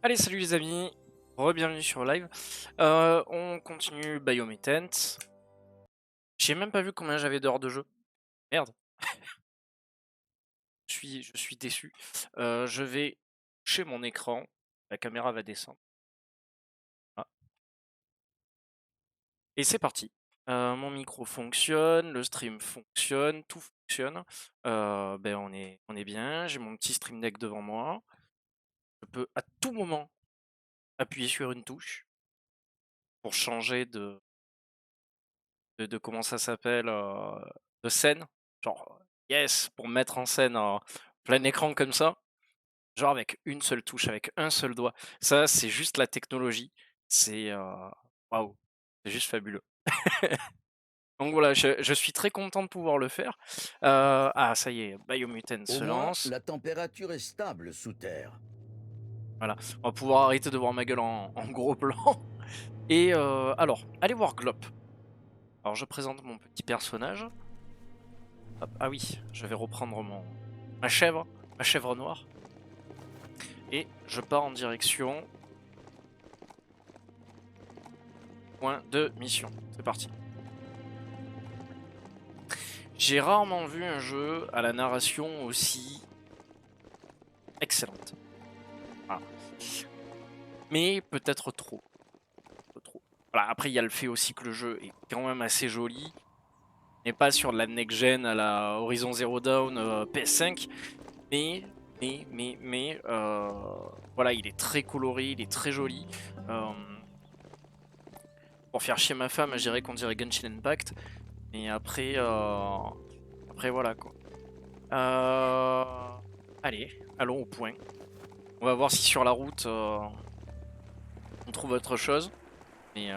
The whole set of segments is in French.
Allez, salut les amis, re-bienvenue sur le live. On continue Biomutant. J'ai même pas vu combien j'avais d'heures de jeu. Merde, je suis déçu. Je vais chez mon écran, la caméra va descendre. Ah. Et c'est parti. Mon micro fonctionne, le stream fonctionne, tout fonctionne. On est bien, j'ai mon petit stream deck devant moi. Je peux à tout moment appuyer sur une touche pour changer de comment ça s'appelle, de scène. Genre, yes, pour mettre en scène en plein écran comme ça, genre avec une seule touche, avec un seul doigt. Ça, c'est juste la technologie. C'est waouh, c'est juste fabuleux. Donc voilà, je suis très content de pouvoir le faire. Ah, ça y est, Biomutant Au se moins, lance. la température est stable sous terre. Voilà, on va pouvoir arrêter de voir ma gueule en gros plan. Et alors, allez voir Glop. Alors, je présente mon petit personnage. Hop, ah oui, je vais reprendre ma chèvre noire. Et je pars en direction point de mission. C'est parti. J'ai rarement vu un jeu à la narration aussi excellente. Voilà. Mais peut-être trop. Trop. Voilà, après, il y a le fait aussi que le jeu est quand même assez joli. On n'est pas sur de la next-gen à la Horizon Zero Dawn PS5. Mais voilà, il est très coloré, il est très joli. Euh, pour faire chier ma femme, je dirais qu'on dirait Genshin Impact. Mais après voilà quoi. Allez, allons au point. On va voir si sur la route on trouve autre chose. Mais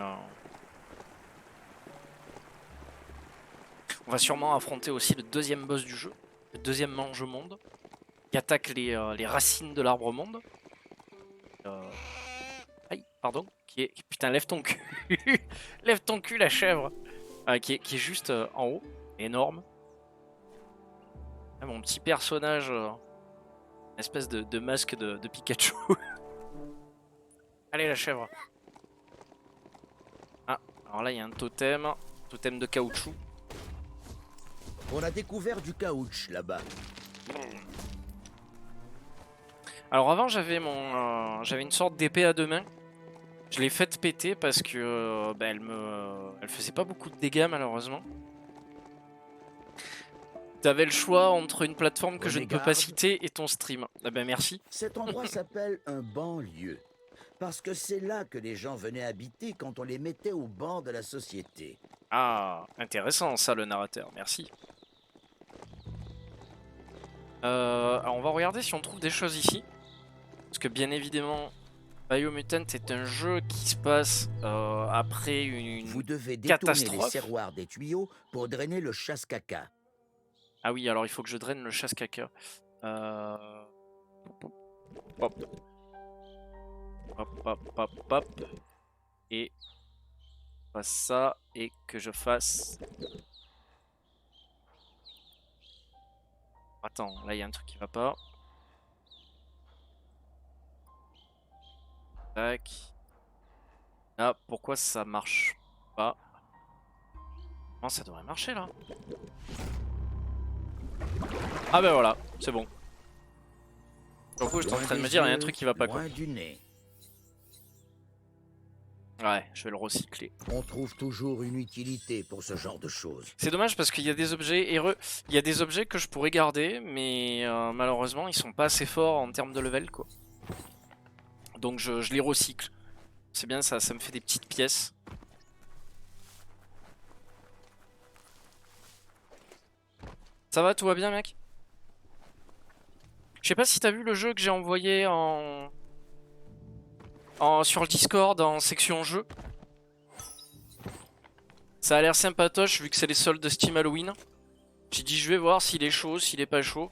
on va sûrement affronter aussi le deuxième boss du jeu, le deuxième mange-monde, qui attaque les racines de l'arbre monde. Aïe, pardon. Putain, lève ton cul. Lève ton cul, la chèvre. Qui est juste en haut, énorme. Ah, mon petit personnage, espèce de masque de Pikachu. Allez, la chèvre. Ah, alors là, il y a un totem de caoutchouc. On a découvert du caoutchouc là-bas. Alors avant, j'avais une sorte d'épée à deux mains. Je l'ai faite péter parce que elle faisait pas beaucoup de dégâts malheureusement. T'avais le choix entre une plateforme que je Prenez ne peux pas garde, citer et ton stream. Ah ben merci. cet endroit s'appelle un banlieue. Parce que c'est là que les gens venaient habiter quand on les mettait au banc de la société. Ah, intéressant ça le narrateur, merci. Alors on va regarder si on trouve des choses ici. Parce que bien évidemment, Biomutant est un jeu qui se passe après une Vous devez détourner les catastrophe. serroirs des tuyaux pour drainer le chasse-caca. Ah oui, alors il faut que je draine le chasse-caca. Euh... Hop, hop. Et je fasse ça et que je fasse... Attends, là il y a un truc qui va pas. Tac. Ah, pourquoi ça marche pas? Non, ça devrait marcher là. Ah ben voilà, c'est bon. Du coup, j'étais en Loin train de me des dire, il y a un yeux, truc qui va pas quoi. loin du nez. Ouais, je vais le recycler. On trouve toujours une utilité pour ce genre de choses. C'est dommage parce qu'il y a des objets heureux. Il y a des objets que je pourrais garder, mais malheureusement, ils sont pas assez forts en termes de level quoi. Donc je les recycle. C'est bien ça me fait des petites pièces. Ça va, tout va bien mec? Je sais pas si t'as vu le jeu que j'ai envoyé sur le Discord en section jeu. Ça a l'air sympatoche vu que c'est les soldes de Steam Halloween. J'ai dit je vais voir s'il est chaud, s'il est pas chaud.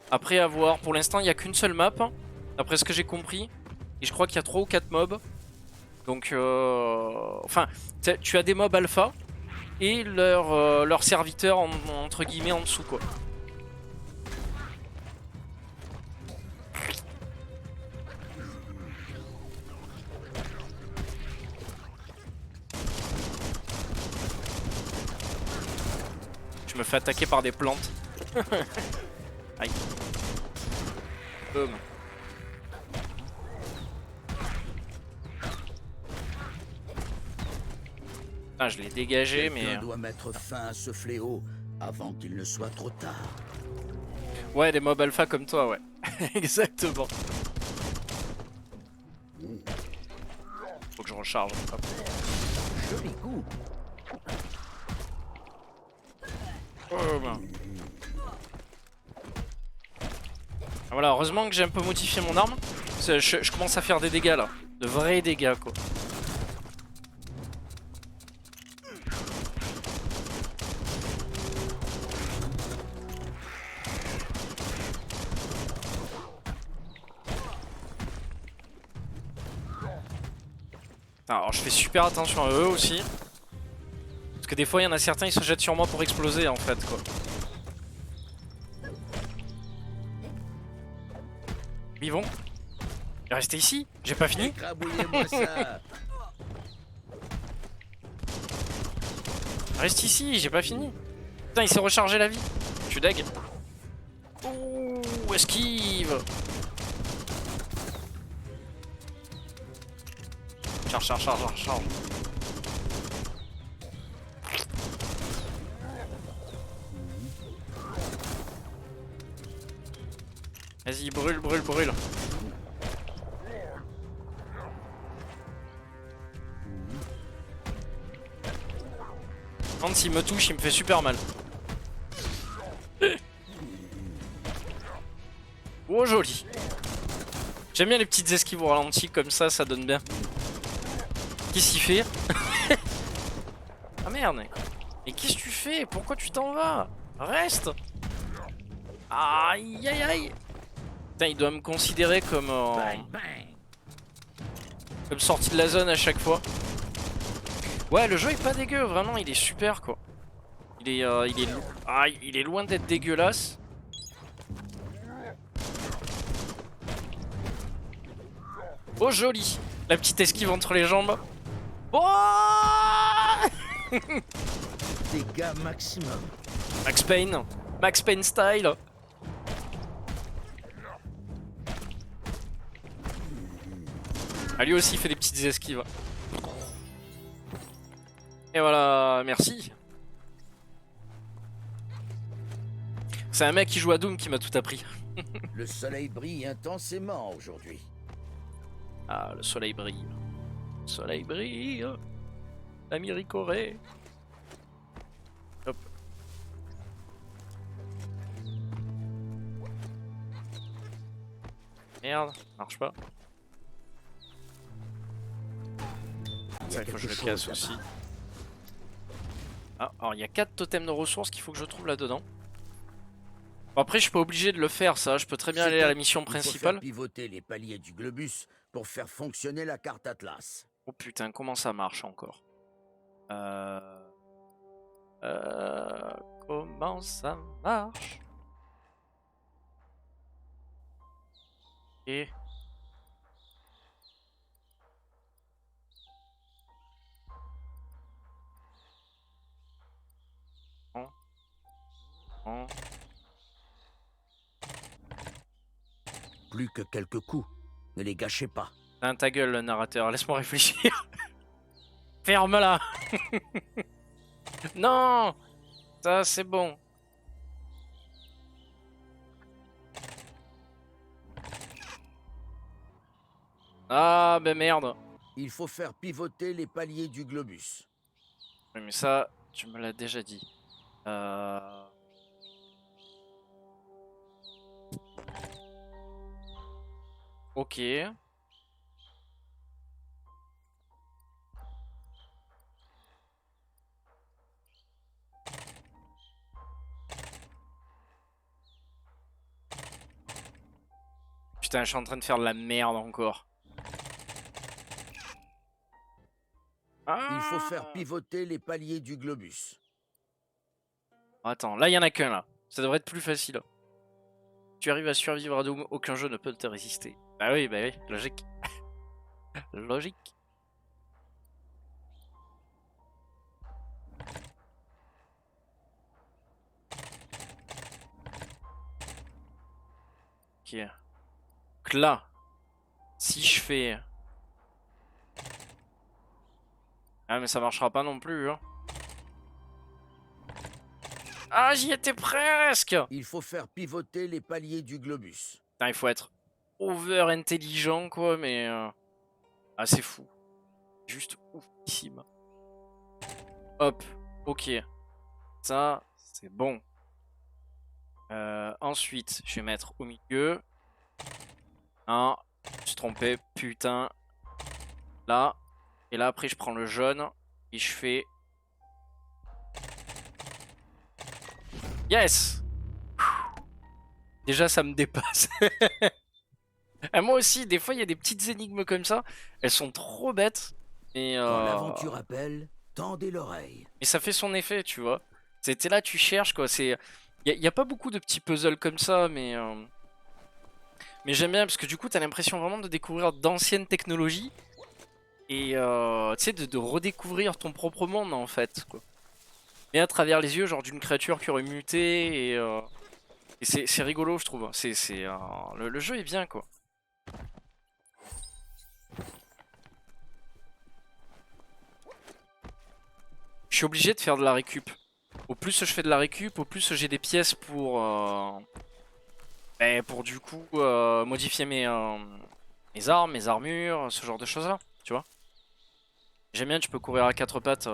Après à voir, pour l'instant il n'y a qu'une seule map, d'après ce que j'ai compris. Et je crois qu'il y a 3 ou 4 mobs. Donc enfin, tu as des mobs alpha et leurs serviteurs entre guillemets en dessous quoi. me fais attaquer par des plantes. Aïe. Boum. Ah, je l'ai dégagé, mais... Quelqu'un doit mettre fin à ce fléau avant qu'il ne soit trop tard. Ouais, des mobs alpha comme toi, ouais. Exactement. Faut que je recharge. Hop. Joli coup. Boum. Ah, voilà, heureusement que j'ai un peu modifié mon arme. Je commence à faire des dégâts là. De vrais dégâts quoi. Alors je fais super attention à eux aussi. Parce que des fois il y en a certains ils se jettent sur moi pour exploser en fait quoi. Ils vont. Restez ici, j'ai pas fini. Écrabouillez-moi ça. Reste ici, j'ai pas fini. Putain il s'est rechargé la vie. Je suis deg. Ouh, esquive. Charge, charge, charge, charge, charge. Vas-y, brûle, brûle, brûle. Quand s'il me touche, il me fait super mal. Oh, joli. J'aime bien les petites esquives au ralenti comme ça donne bien. Qu'est-ce qu'il fait? Ah merde. Mais qu'est-ce que tu fais? Pourquoi tu t'en vas? Reste. Aïe aïe aïe. Putain, il doit me considérer comme comme sorti de la zone à chaque fois. Ouais, le jeu est pas dégueu, vraiment, il est super quoi. Il est loin d'être dégueulasse. Oh joli. La petite esquive entre les jambes. Oh Dégâts maximum. Max Payne. Max Payne style. Ah, lui aussi il fait des petites esquives. Et voilà, merci. C'est un mec qui joue à Doom qui m'a tout appris. Le soleil brille intensément aujourd'hui. Ah, le soleil brille. Le soleil brille. L'ami Ricoré. Hop. Merde, marche pas. Ça, il faut que je le casse aussi. Ah, alors il y a 4 totems de ressources qu'il faut que je trouve là-dedans. Bon, après, je suis pas obligé de le faire, ça. Je peux très bien aller à la mission principale. Il faut faire pivoter les paliers du globus pour faire fonctionner la carte Atlas. Oh putain, comment ça marche encore? Comment ça marche? Et... Plus que quelques coups. Ne les gâchez pas. Ta gueule, le narrateur. Laisse-moi réfléchir. Ferme-la. Non. Ça, c'est bon. Ah, ben merde. Il faut faire pivoter les paliers du globus. Oui, mais ça, tu me l'as déjà dit. Ok. Putain, je suis en train de faire de la merde encore. Il faut faire pivoter les paliers du globus. Attends, là il y en a qu'un là. Ça devrait être plus facile. Tu arrives à survivre à Doom, aucun jeu ne peut te résister. Bah oui, logique. Logique. Ok. Donc là, si je fais... Ah mais ça marchera pas non plus, hein. Ah, j'y étais presque. Il faut faire pivoter les paliers du globus. Putain, il faut être over intelligent, quoi, mais... Ah, c'est fou. Juste oufissime. Hop, ok. Ça, c'est bon. Ensuite, je vais mettre au milieu. Un, je me suis trompé, putain. Là. Et là, après, je prends le jaune. Et je fais... Yes! Déjà, ça me dépasse. Et moi aussi, des fois, il y a des petites énigmes comme ça. Elles sont trop bêtes. Et Quand l'aventure appelle, tendez l'oreille. et ça fait son effet, tu vois. C'était là, tu cherches, quoi. Il y a pas beaucoup de petits puzzles comme ça, mais j'aime bien parce que du coup, t'as l'impression vraiment de découvrir d'anciennes technologies. Et tu sais, de redécouvrir ton propre monde, en fait, quoi. Mais à travers les yeux, genre d'une créature qui aurait muté. Et c'est rigolo, je trouve. Le jeu est bien, quoi. Je suis obligé de faire de la récup. Au plus je fais de la récup, au plus j'ai des pièces pour du coup modifier mes armes, mes armures, ce genre de choses là, tu vois. J'aime bien, tu peux courir à quatre pattes,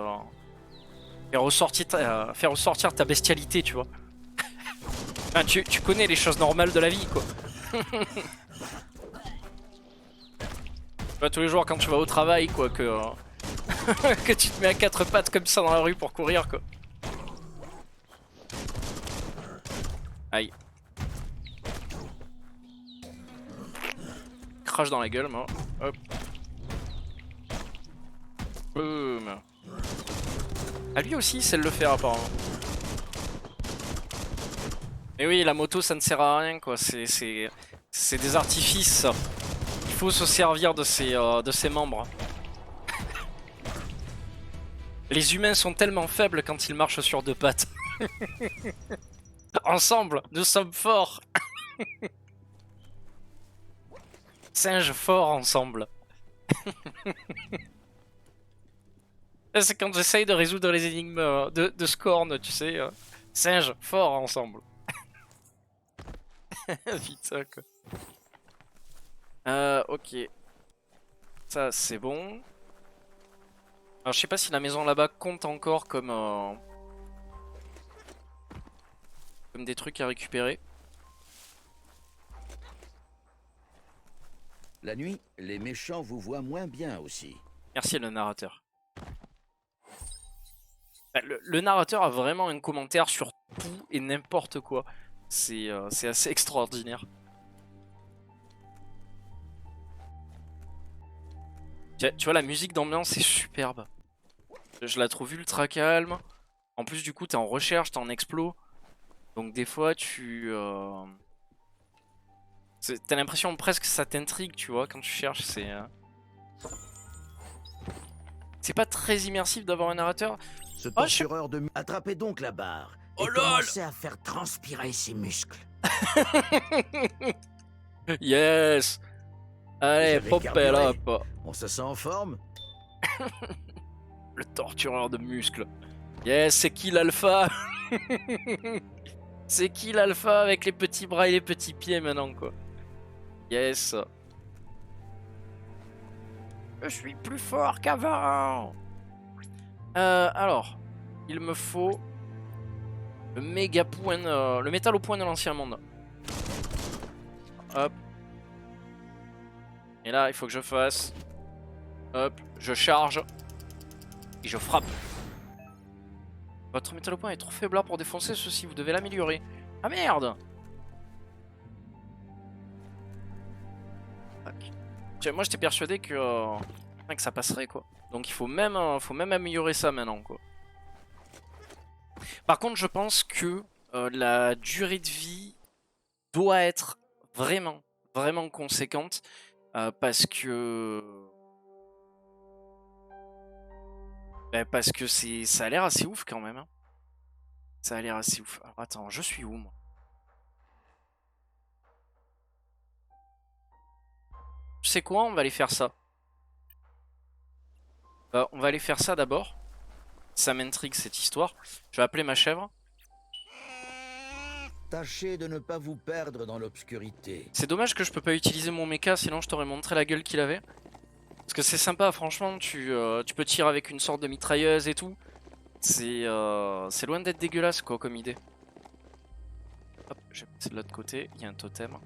faire ressortir ta bestialité, tu vois. Enfin, tu connais les choses normales de la vie, quoi. Tu vois, tous les jours quand tu vas au travail, quoi, que tu te mets à quatre pattes comme ça dans la rue pour courir, quoi. Aïe. Crash dans la gueule, moi. Hop. Boum. Ah, lui aussi, il sait le faire, apparemment. Mais oui, la moto, ça ne sert à rien, quoi. C'est des artifices. Il faut se servir de ses membres. Les humains sont tellement faibles quand ils marchent sur deux pattes. Ensemble, nous sommes forts. Singes forts ensemble. C'est quand j'essaye de résoudre les énigmes de Scorn, tu sais. Singes forts ensemble. Putain, quoi. Ok. Ça, c'est bon. Alors, je sais pas si la maison là-bas compte encore comme des trucs à récupérer. La nuit, les méchants vous voient moins bien aussi. Merci le narrateur. Le narrateur a vraiment un commentaire sur tout et n'importe quoi. C'est assez extraordinaire. Tu vois, la musique d'ambiance est superbe. Je la trouve ultra calme. En plus, du coup, t'es en recherche, t'es en explo. Donc des fois, t'as l'impression presque que ça t'intrigue, tu vois, quand tu cherches. C'est pas très immersif d'avoir un narrateur. Ce Oh, tortureur de... Attrapez donc la barre et Oh lol commencez à faire transpirer ses muscles. Yes. Allez, Vous avez pop elle carburé. up. On se sent en forme? Le tortureur de muscles. Yes, c'est qui l'alpha? C'est qui l'alpha avec les petits bras et les petits pieds maintenant, quoi. Yes. Je suis plus fort qu'avant. Alors, il me faut le méga point, le métal au point de l'ancien monde. Hop. Et là, il faut que je fasse. Hop, je charge. Et je frappe. Votre métal au point est trop faible pour défoncer ceci, vous devez l'améliorer. Ah merde! Tac. Moi j'étais persuadé que ça passerait, quoi. Donc il faut même améliorer ça maintenant, quoi. Par contre je pense que la durée de vie doit être vraiment, vraiment conséquente. Parce que ça a l'air assez ouf quand même, hein. Ça a l'air assez ouf. Alors attends, je suis où moi? Tu sais quoi, on va aller faire ça. On va aller faire ça d'abord. Ça m'intrigue cette histoire. Je vais appeler ma chèvre. Tâchez de ne pas vous perdre dans l'obscurité. C'est dommage que je peux pas utiliser mon mecha, sinon je t'aurais montré la gueule qu'il avait. Parce que c'est sympa, franchement, tu peux tirer avec une sorte de mitrailleuse et tout. C'est loin d'être dégueulasse quoi comme idée. Hop, je vais passer de l'autre côté, il y a un totem.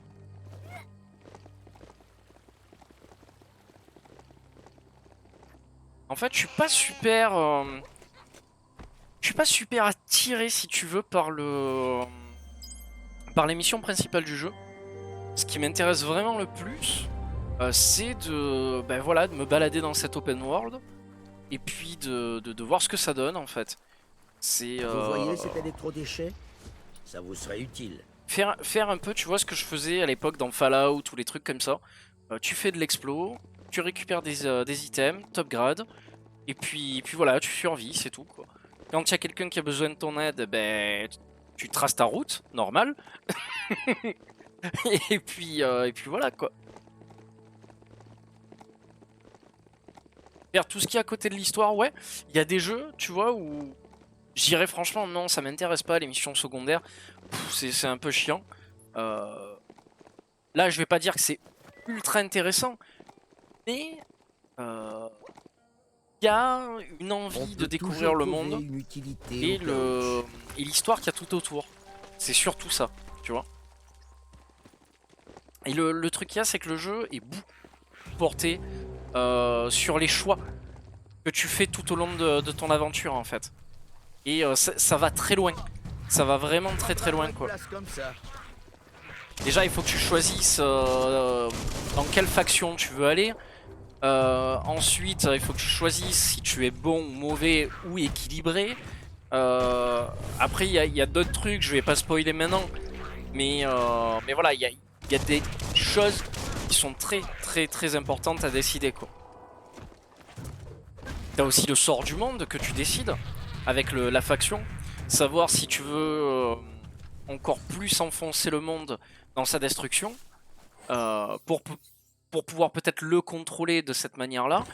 En fait, je suis pas super... je suis pas super attiré, si tu veux, par les missions principales du jeu. Ce qui m'intéresse vraiment le plus, c'est ben voilà, de me balader dans cette open world. Et puis de voir ce que ça donne, en fait. C'est... Vous voyez cet électrodéchet? Ça vous serait utile. Faire un peu, tu vois, ce que je faisais à l'époque dans Fallout ou les trucs comme ça. Tu fais de l'explo, tu récupères des items, top grade, et puis voilà, tu survis, c'est tout, quoi. Quand il y a quelqu'un qui a besoin de ton aide, ben, tu traces ta route, normal. et puis voilà, quoi. Faire tout ce qui est à côté de l'histoire, ouais. Il y a des jeux, tu vois, où j'irais franchement, non, ça m'intéresse pas, les missions secondaires. C'est un peu chiant. Là, je vais pas dire que c'est ultra intéressant, mais il y a une envie de découvrir le monde et l'histoire qu'il y a tout autour. C'est surtout ça, tu vois. Et le truc qu'il y a, c'est que le jeu est beaucoup porté sur les choix que tu fais tout au long de ton aventure, en fait. Et ça va très loin. Ça va vraiment très très loin, quoi. Déjà, il faut que tu choisisses dans quelle faction tu veux aller. Ensuite, il faut que tu choisisses si tu es bon ou mauvais ou équilibré. Après, il y a d'autres trucs, je vais pas spoiler maintenant. Mais voilà, il y a des choses qui sont très très très importantes à décider, quoi. T'as aussi le sort du monde que tu décides avec la faction. Savoir si tu veux encore plus enfoncer le monde dans sa destruction. Pour pouvoir peut-être le contrôler de cette manière-là,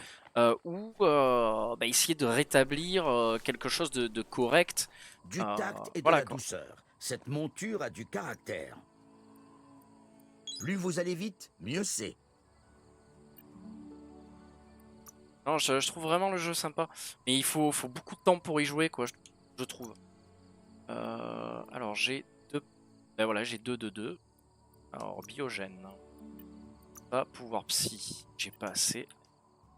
ou bah, essayer de rétablir quelque chose de correct. Du tact et de voilà, la quoi. douceur. Cette monture a du caractère. Plus vous allez vite, mieux c'est. Non, je trouve vraiment le jeu sympa. Mais il faut beaucoup de temps pour y jouer, quoi, je trouve. Alors j'ai deux... Ben voilà, j'ai deux de deux. Alors biogène. Pas pouvoir psy, j'ai pas assez.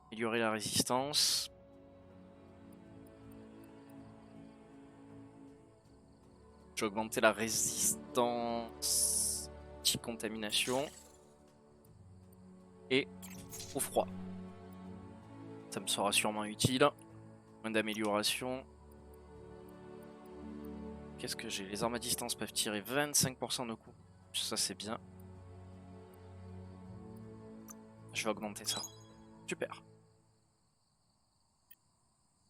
Améliorer la résistance. Je vais augmenter la résistance. Anti-contamination. Et au froid. Ça me sera sûrement utile. Moins d'amélioration. Qu'est-ce que j'ai? Les armes à distance peuvent tirer 25% de coups. Ça c'est bien. Je vais augmenter ça. Super.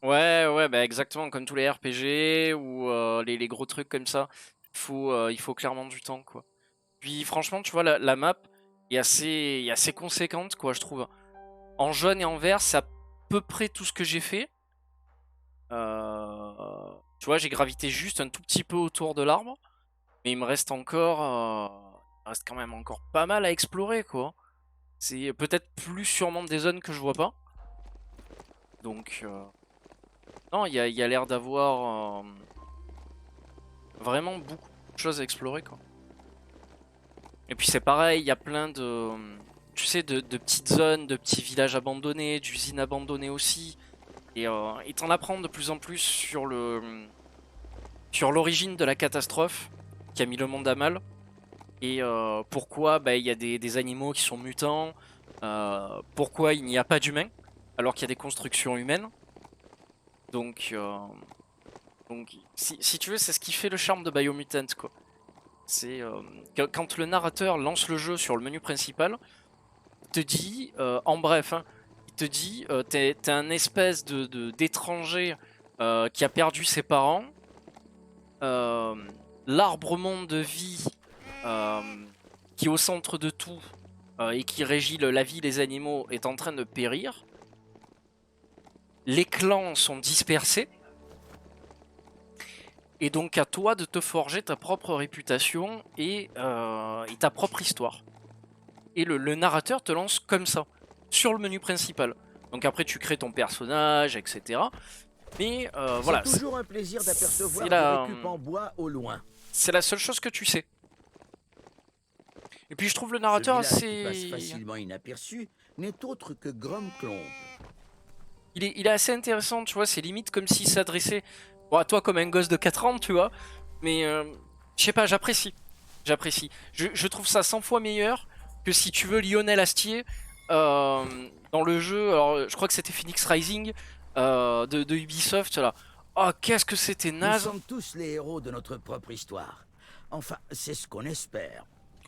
Ouais, bah exactement comme tous les RPG ou les gros trucs comme ça. Il faut clairement du temps, quoi. Puis franchement, tu vois, la map est assez conséquente, quoi, je trouve. En jaune et en vert, c'est à peu près tout ce que j'ai fait. Tu vois, j'ai gravité juste un tout petit peu autour de l'arbre. Mais il me reste quand même encore pas mal à explorer, quoi. C'est peut-être plus sûrement des zones que je vois pas. Donc, non, il y a l'air d'avoir vraiment beaucoup de choses à explorer, quoi. Et puis c'est pareil, il y a plein de, tu sais, de petites zones, de petits villages abandonnés, d'usines abandonnées aussi. Et t'en apprends de plus en plus sur l'origine de la catastrophe qui a mis le monde à mal. Et pourquoi il y a des animaux qui sont mutants. Pourquoi il n'y a pas d'humains alors qu'il y a des constructions humaines. Donc si tu veux, c'est ce qui fait le charme de Biomutant, quoi. C'est quand le narrateur lance le jeu sur le menu principal, il te dit, en bref, hein, il te dit, t'es un espèce d'étranger qui a perdu ses parents. L'arbre monde de vie qui est au centre de tout et qui régit la vie des animaux est en train de périr. Les clans sont dispersés. Et donc à toi de te forger ta propre réputation et ta propre histoire. Et le narrateur te lance comme ça, sur le menu principal. Donc après tu crées ton personnage, etc. Mais voilà. C'est toujours un plaisir d'apercevoir des récup en bois au loin. C'est la seule chose que tu sais. Et puis je trouve le narrateur assez... Qui passe facilement inaperçu n'est autre que Gromclombe. Il est assez intéressant, tu vois, c'est limite comme s'il s'adressait bon, à toi comme un gosse de 4 ans, tu vois. Mais je sais pas, j'apprécie. J'apprécie. Je trouve ça 100 fois meilleur que si tu veux Lionel Astier dans le jeu. Alors je crois que c'était Phoenix Rising de Ubisoft là. Oh qu'est-ce que c'était naze. Nous sommes tous les héros de notre propre histoire. Enfin, c'est ce qu'on espère.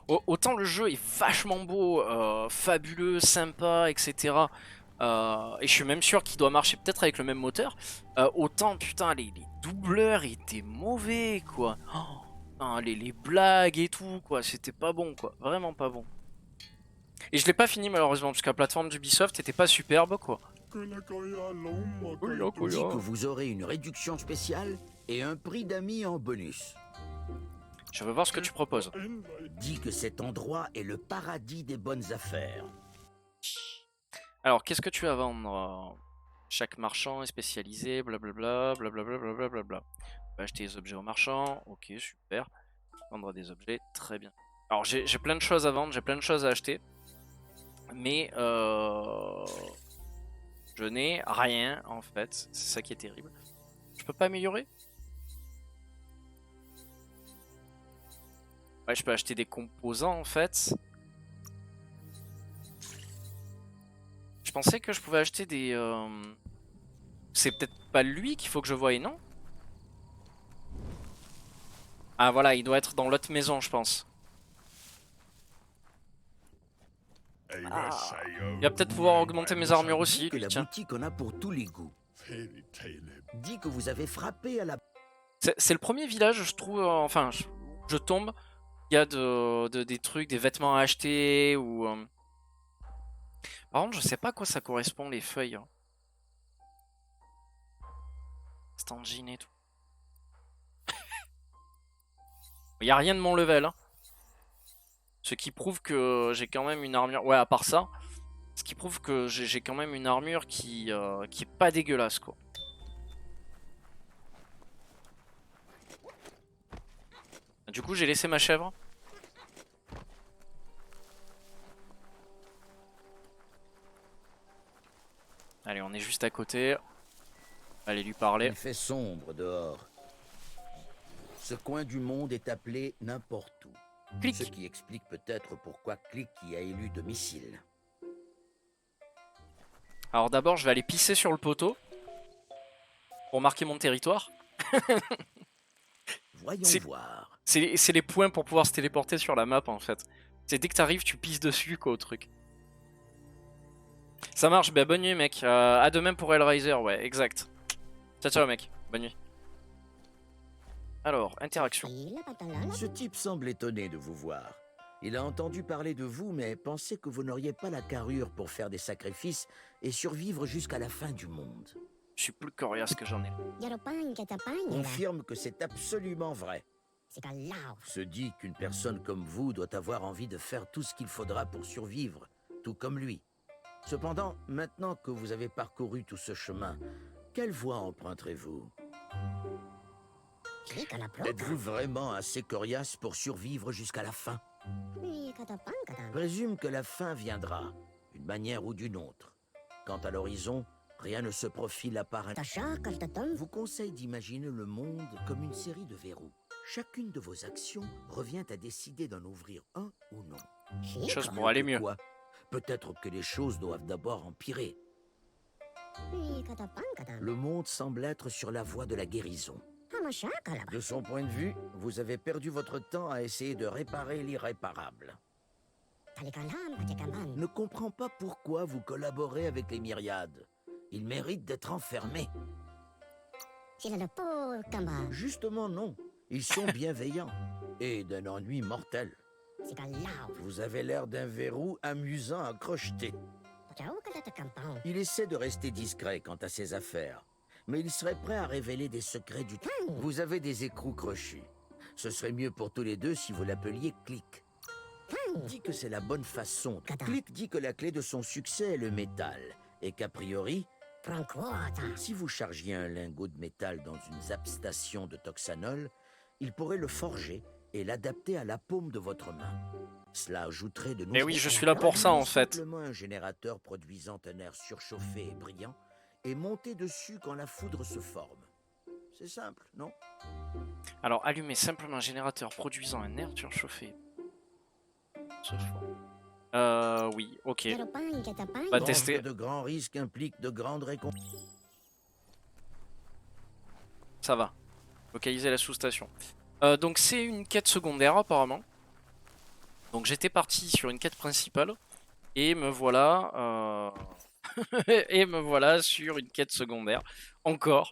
Autant le jeu est vachement beau, fabuleux, sympa, etc. Et je suis même sûr qu'il doit marcher peut-être avec le même moteur. Autant, putain, les doubleurs étaient mauvais, quoi. Oh, putain, les blagues et tout, quoi. C'était pas bon, quoi. Vraiment pas bon. Et je l'ai pas fini, malheureusement, parce que la plateforme d'Ubisoft était pas superbe, quoi. On dit que vous aurez une réduction spéciale et un prix d'amis en bonus. Je veux voir ce que tu proposes. Dis que cet endroit est le paradis des bonnes affaires. Alors, qu'est-ce que tu as à vendre? Chaque marchand est spécialisé, blablabla, blablabla, blablabla. On va acheter des objets au marchand, ok, super. Vendre des objets, très bien. Alors, j'ai plein de choses à vendre, j'ai plein de choses à acheter. Mais je n'ai rien, en fait. C'est ça qui est terrible. Je peux pas améliorer? Ouais, je peux acheter des composants, en fait. Je pensais que je pouvais acheter des... C'est peut-être pas lui qu'il faut que je voie, non? Ah voilà, il doit être dans l'autre maison, je pense. Ah. Il va peut-être pouvoir augmenter mes armures aussi, Que lui, la tiens. boutique en a pour tous les goûts. Dis que vous avez frappé à la... C'est le premier village, je trouve, enfin, je tombe. Il y a des trucs, des vêtements à acheter ou... Par contre, je sais pas à quoi ça correspond, les feuilles. Hein. Stand-in et tout. Il n'y a rien de mon level. Hein. Ce qui prouve que j'ai quand même une armure... Ouais, à part ça. Ce qui prouve que j'ai quand même une armure qui est pas dégueulasse, quoi. Du coup, j'ai laissé ma chèvre. Allez, on est juste à côté. Allez lui parler. Il fait sombre dehors. Ce coin du monde est appelé n'importe où. Clic. Ce qui explique peut-être pourquoi Click y a élu domicile. Alors d'abord, je vais aller pisser sur le poteau. Pour marquer mon territoire. Voyons voir. C'est les points pour pouvoir se téléporter sur la map en fait. C'est dès que t'arrives, tu pisses dessus quoi au truc. Ça marche, bah bonne nuit mec. À demain pour Hellraiser, ouais, exact. Ciao ciao mec, bonne nuit. Alors, interaction. Ce type semble étonné de vous voir. Il a entendu parler de vous, mais pensait que vous n'auriez pas la carrure pour faire des sacrifices et survivre jusqu'à la fin du monde. Je suis plus coriace que j'en ai. Confirme que c'est absolument vrai. Se dit qu'une personne comme vous doit avoir envie de faire tout ce qu'il faudra pour survivre, tout comme lui. Cependant, maintenant que vous avez parcouru tout ce chemin, quelle voie emprunterez-vous? Êtes-vous vraiment assez coriace pour survivre jusqu'à la fin? Présume que la fin viendra, d'une manière ou d'une autre. Quant à l'horizon, rien ne se profile à part un... Vous conseille d'imaginer le monde comme une série de verrous. Chacune de vos actions revient à décider d'en ouvrir un ou non. Chose pour aller mieux. Peut-être que les choses doivent d'abord empirer. Le monde semble être sur la voie de la guérison. De son point de vue, vous avez perdu votre temps à essayer de réparer l'irréparable. Ne comprends pas pourquoi vous collaborez avec les myriades. Ils méritent d'être enfermés. Justement non, ils sont bienveillants et d'un ennui mortel. Vous avez l'air d'un verrou amusant à crocheter. Il essaie de rester discret quant à ses affaires, mais il serait prêt à révéler des secrets du... Vous avez des écrous crochus. Ce serait mieux pour tous les deux si vous l'appeliez Click. Dit que c'est la bonne façon. Click dit que la clé de son succès est le métal, et qu'a priori, si vous chargiez un lingot de métal dans une zapstation de toxanol, il pourrait le forger et l'adapter à la paume de votre main. Cela ajouterait de nouveaux... Mais oui, je suis là pour ça en fait. Simplement un générateur produisant un air surchauffé et brillant et monter dessus quand la foudre se forme. C'est simple, non? Alors, allumer simplement un générateur produisant un air surchauffé. Oui, ok. On va tester. De grands risques impliquent de grandes récompenses. Ça va. Localiser la sous-station. Donc c'est une quête secondaire apparemment. Donc j'étais parti sur une quête principale. Et me voilà... et me voilà sur une quête secondaire. Encore.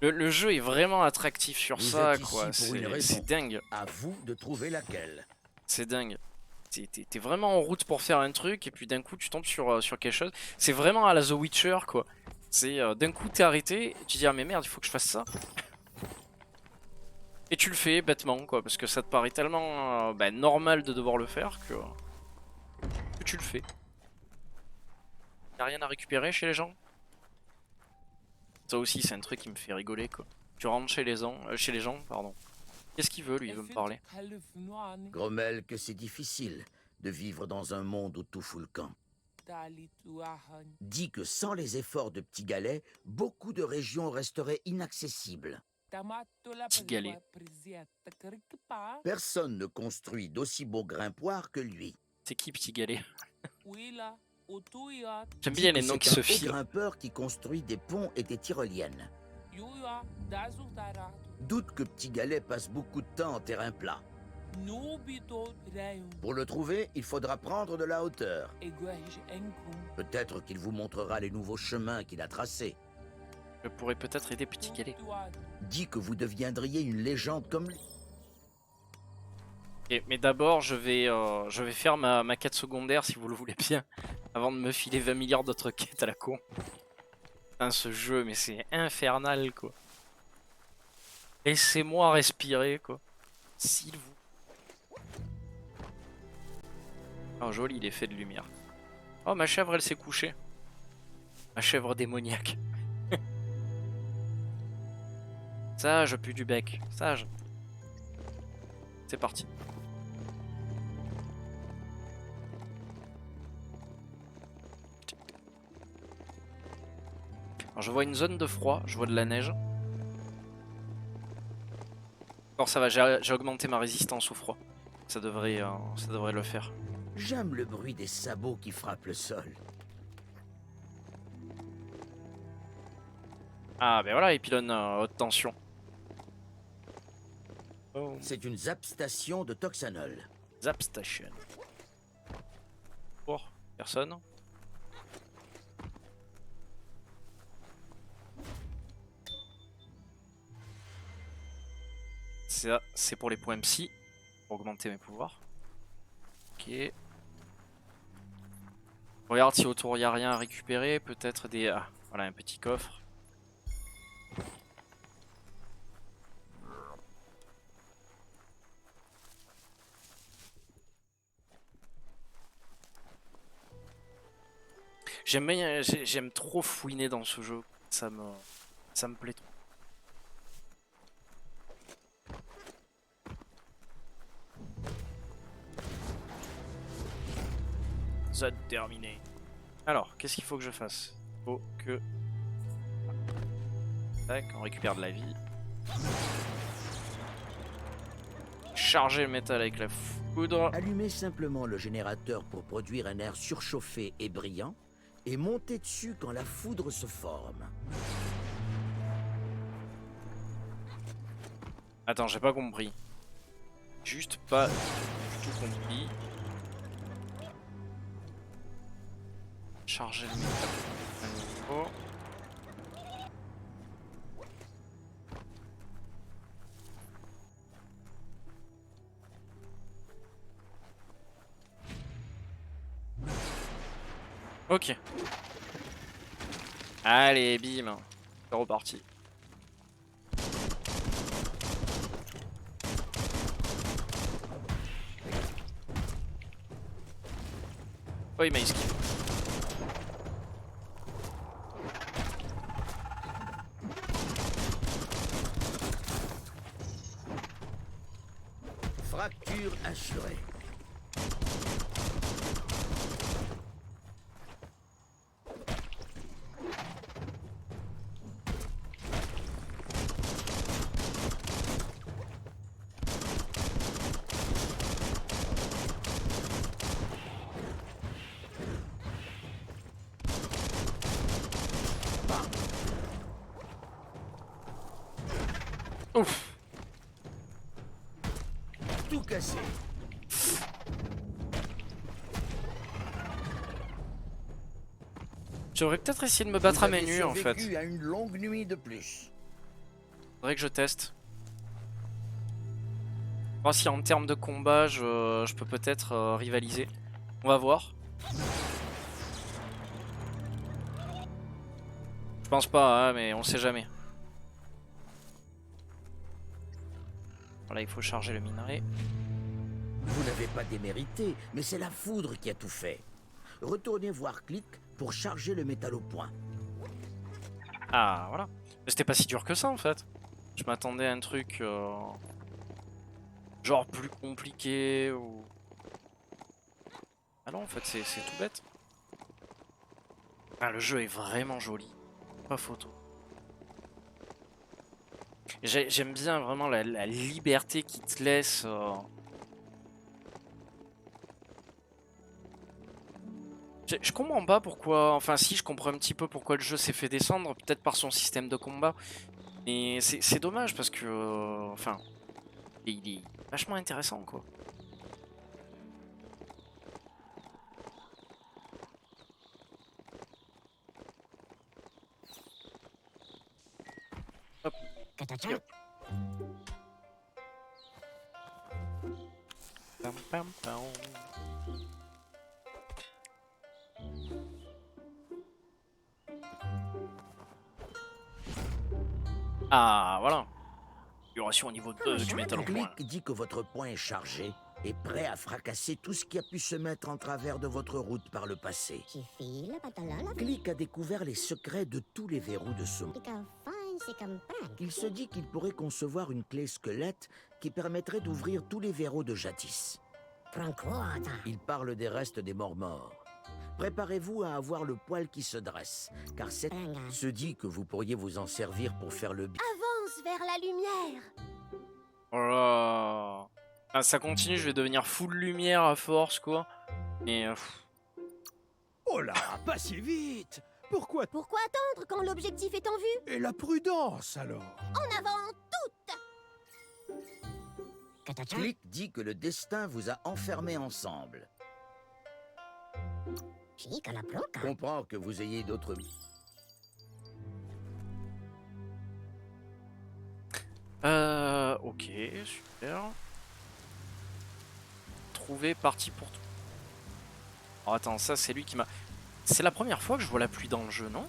Le jeu est vraiment attractif sur ça, quoi. C'est dingue. À vous de trouver laquelle. C'est dingue. T'es vraiment en route pour faire un truc et puis d'un coup tu tombes sur quelque chose. C'est vraiment à la The Witcher, quoi. C'est d'un coup t'es arrêté et tu dis ah mais merde il faut que je fasse ça. Et tu le fais bêtement, quoi, parce que ça te paraît tellement normal de devoir le faire que tu le fais. Y'a rien à récupérer chez les gens. Ça aussi c'est un truc qui me fait rigoler, quoi. Tu rentres chez les gens, pardon. Qu'est-ce qu'il veut lui, il veut me parler. Grommel que c'est difficile de vivre dans un monde où tout fout le camp. Dit que sans les efforts de Petit Galet, beaucoup de régions resteraient inaccessibles. Petit Galet. Personne ne construit d'aussi beaux grimpoirs que lui. C'est qui Petit Galet? J'aime bien les noms qui se filent. C'est un grimpeur qui construit des ponts et des tyroliennes. Doute que Petit Galet passe beaucoup de temps en terrain plat. Pour le trouver, il faudra prendre de la hauteur. Peut-être qu'il vous montrera les nouveaux chemins qu'il a tracés. Je pourrais peut-être aider Petit Galet. Dit que vous deviendriez une légende comme lui. Okay, mais d'abord, je vais faire ma quête secondaire, si vous le voulez bien, avant de me filer 20 milliards d'autres quêtes à la con. Putain, ce jeu, mais c'est infernal, quoi. Laissez-moi respirer, quoi. S'il vous... Oh, joli l'effet de lumière. Oh, ma chèvre, elle s'est couchée. Ma chèvre démoniaque. Sage, pue du bec. Sage. C'est parti. Alors, je vois une zone de froid, je vois de la neige. Alors ça va, j'ai augmenté ma résistance au froid. Ça devrait le faire. J'aime le bruit des sabots qui frappent le sol. Ah ben voilà, les pylônes haute tension. Oh. C'est une zapstation de toxanol. Zapstation. Pour personne. Ça, c'est pour les points psy, pour augmenter mes pouvoirs. Ok. Regarde si autour il n'y a rien à récupérer, peut-être des... Ah, voilà un petit coffre. J'aime trop fouiner dans ce jeu, ça me plaît trop. Zone terminée. Alors, qu'est-ce qu'il faut que je fasse? Faut que... Tac, on récupère de la vie. Charger le métal avec la foudre. Allumez simplement le générateur pour produire un air surchauffé et brillant, et montez dessus quand la foudre se forme. Attends, j'ai pas compris. Juste pas du tout compris. Charger le métal à nouveau. Ok. Allez, bim. C'est reparti. Oh, il m'a esquivé. Fracture assurée. Ouf. Tout cassé. J'aurais peut-être essayé de me battre à main nue en fait. À une longue nuit de plus. Faudrait que je teste. Voir si en termes de combat je peux peut-être rivaliser. On va voir. Je pense pas, hein, mais on sait jamais. Voilà, il faut charger le minerai. Vous n'avez pas démérité, mais c'est la foudre qui a tout fait. Retournez voir Click pour charger le métal au point. Ah, voilà. Mais c'était pas si dur que ça en fait. Je m'attendais à un truc genre plus compliqué ou... Ah non, en fait c'est tout bête. Ah, le jeu est vraiment joli. Pas photo. J'aime bien vraiment la liberté qu'il te laisse. Je comprends pas pourquoi... Enfin si, je comprends un petit peu pourquoi le jeu s'est fait descendre. Peut-être par son système de combat. Mais c'est dommage parce que... Enfin... il est vachement intéressant quoi. Hop. Yep. Pam, pam, pam. Ah voilà. Amélioration au niveau 2 du métal au point. Click dit que votre point est chargé et prêt à fracasser tout ce qui a pu se mettre en travers de votre route par le passé. Click a découvert les secrets de tous les verrous de ce monde. Il se dit qu'il pourrait concevoir une clé squelette qui permettrait d'ouvrir tous les verrous de jadis. Il parle des restes des morts. Préparez-vous à avoir le poil qui se dresse, car cette se dit que vous pourriez vous en servir pour faire le bien. Avance vers la lumière. Oh là. Ah, ça continue, je vais devenir full lumière à force quoi. Et Oh là, pas si vite. Pourquoi Pourquoi attendre quand l'objectif est en vue? Et la prudence alors? En avant toutes. Click dit que le destin vous a enfermés ensemble. Comprends que vous ayez d'autres... ok, super. Trouvé, parti pour tout. Oh, attends, ça c'est lui qui m'a... C'est la première fois que je vois la pluie dans le jeu, non?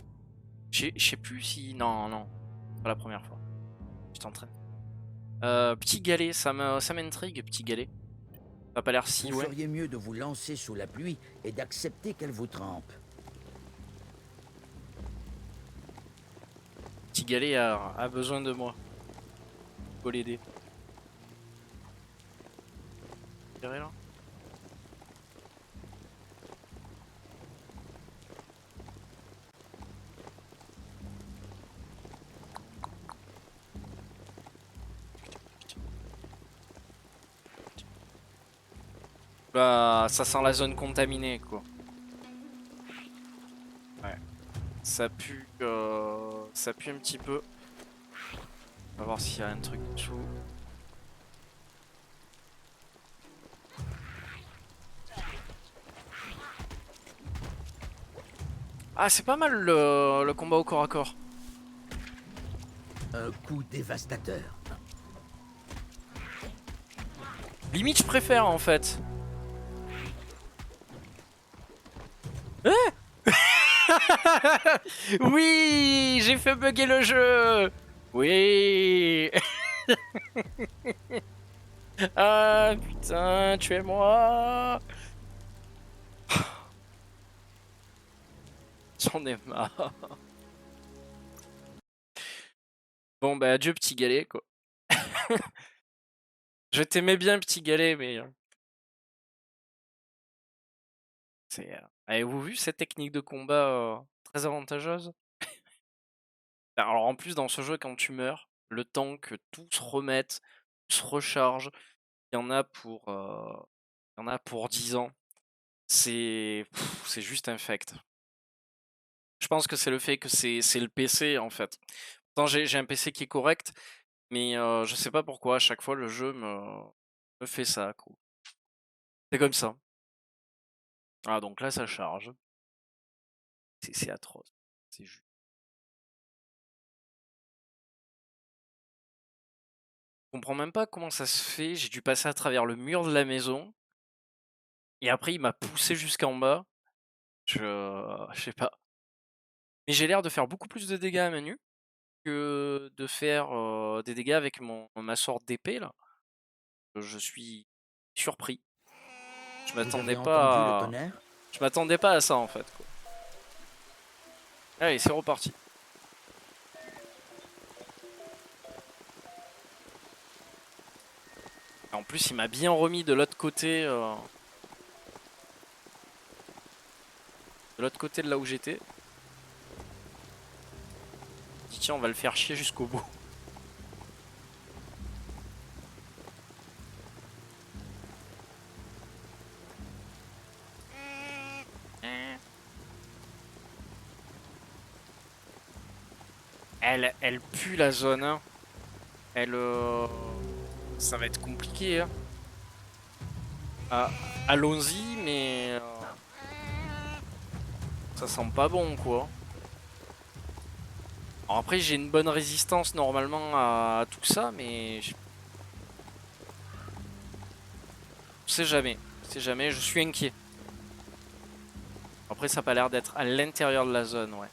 Je sais plus si... Non, non. Pas la première fois. Je t'entraîne. Petit galet, ça m'intrigue, petit galet. Ça a pas l'air si Vous loin. feriez mieux de vous lancer sous la pluie et d'accepter qu'elle vous trempe. Petit galet a besoin de moi. Faut l'aider. Là. Bah, ça sent la zone contaminée quoi. Ouais. Ça pue un petit peu. On va voir s'il y a un truc dessous. Ah, c'est pas mal le combat au corps à corps. Un coup dévastateur. Limite, je préfère en fait. Oui, j'ai fait bugger le jeu. Oui. Ah putain, tuez-moi. J'en ai marre. Bon bah adieu petit galet quoi. Je t'aimais bien petit galet mais c'est avez-vous vu cette technique de combat très avantageuse? Alors en plus dans ce jeu quand tu meurs, le temps que tout se remette, tout se recharge, il y en a pour il y en a pour 10 ans. C'est juste infect. Je pense que c'est le fait que c'est le PC en fait. Pourtant j'ai un PC qui est correct, mais je sais pas pourquoi à chaque fois le jeu me fait ça quoi. C'est comme ça. Ah donc là ça charge. C'est atroce. C'est juste. Je comprends même pas comment ça se fait. J'ai dû passer à travers le mur de la maison et après il m'a poussé jusqu'en bas. Je sais pas. Mais j'ai l'air de faire beaucoup plus de dégâts à main nue que de faire des dégâts avec ma sorte d'épée là. Je suis surpris. Je Vous m'attendais avez entendu le pas à... tonnerre? Je m'attendais pas à ça en fait quoi. Allez, c'est reparti. En plus, il m'a bien remis de l'autre côté. De l'autre côté de là où j'étais. Dit tiens, on va le faire chier jusqu'au bout. Elle pue la zone. Hein. Elle... Ça va être compliqué. Hein. Ah, allons-y, mais... ça sent pas bon, quoi. Alors après, j'ai une bonne résistance, normalement, à tout ça, mais... Je sais jamais. Je sais jamais, je suis inquiet. Après, ça a pas l'air d'être à l'intérieur de la zone, ouais.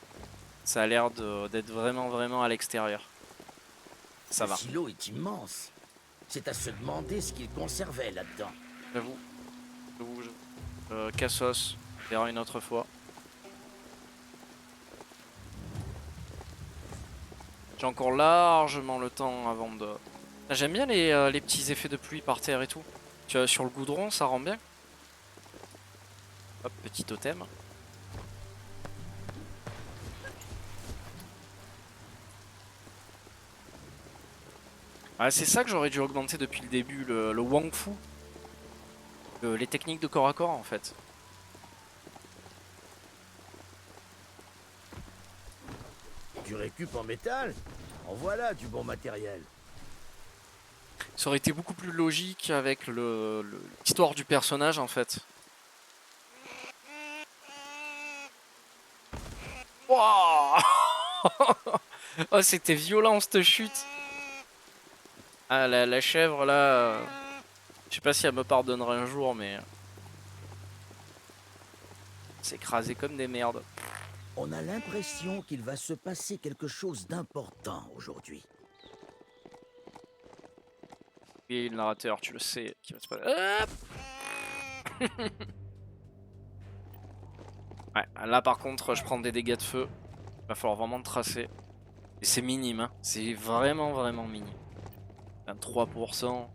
Ça a l'air d'être vraiment, vraiment à l'extérieur. Ça Le va. silo est immense. C'est à se demander ce qu'il conservait là-dedans. J'avoue. Cassos, on verra une autre fois. J'ai encore largement le temps avant de... Ah, j'aime bien les petits effets de pluie par terre et tout. Tu vois, sur le goudron, ça rend bien. Hop, petit totem. Ah, c'est ça que j'aurais dû augmenter depuis le début, le Wang Fu. Les techniques de corps à corps en fait. Du récup en métal? En voilà du bon matériel. Ça aurait été beaucoup plus logique avec l'histoire du personnage en fait. Wouah. Oh, c'était violent cette chute. Ah, la chèvre là. Je sais pas si elle me pardonnera un jour, mais. C'est écrasé comme des merdes. On a l'impression qu'il va se passer quelque chose d'important aujourd'hui. Oui, le narrateur, tu le sais. Qui va se passer. Hop. Ouais, là par contre, je prends des dégâts de feu. Va falloir vraiment tracer. Et c'est minime, hein. C'est vraiment, vraiment minime. 23%.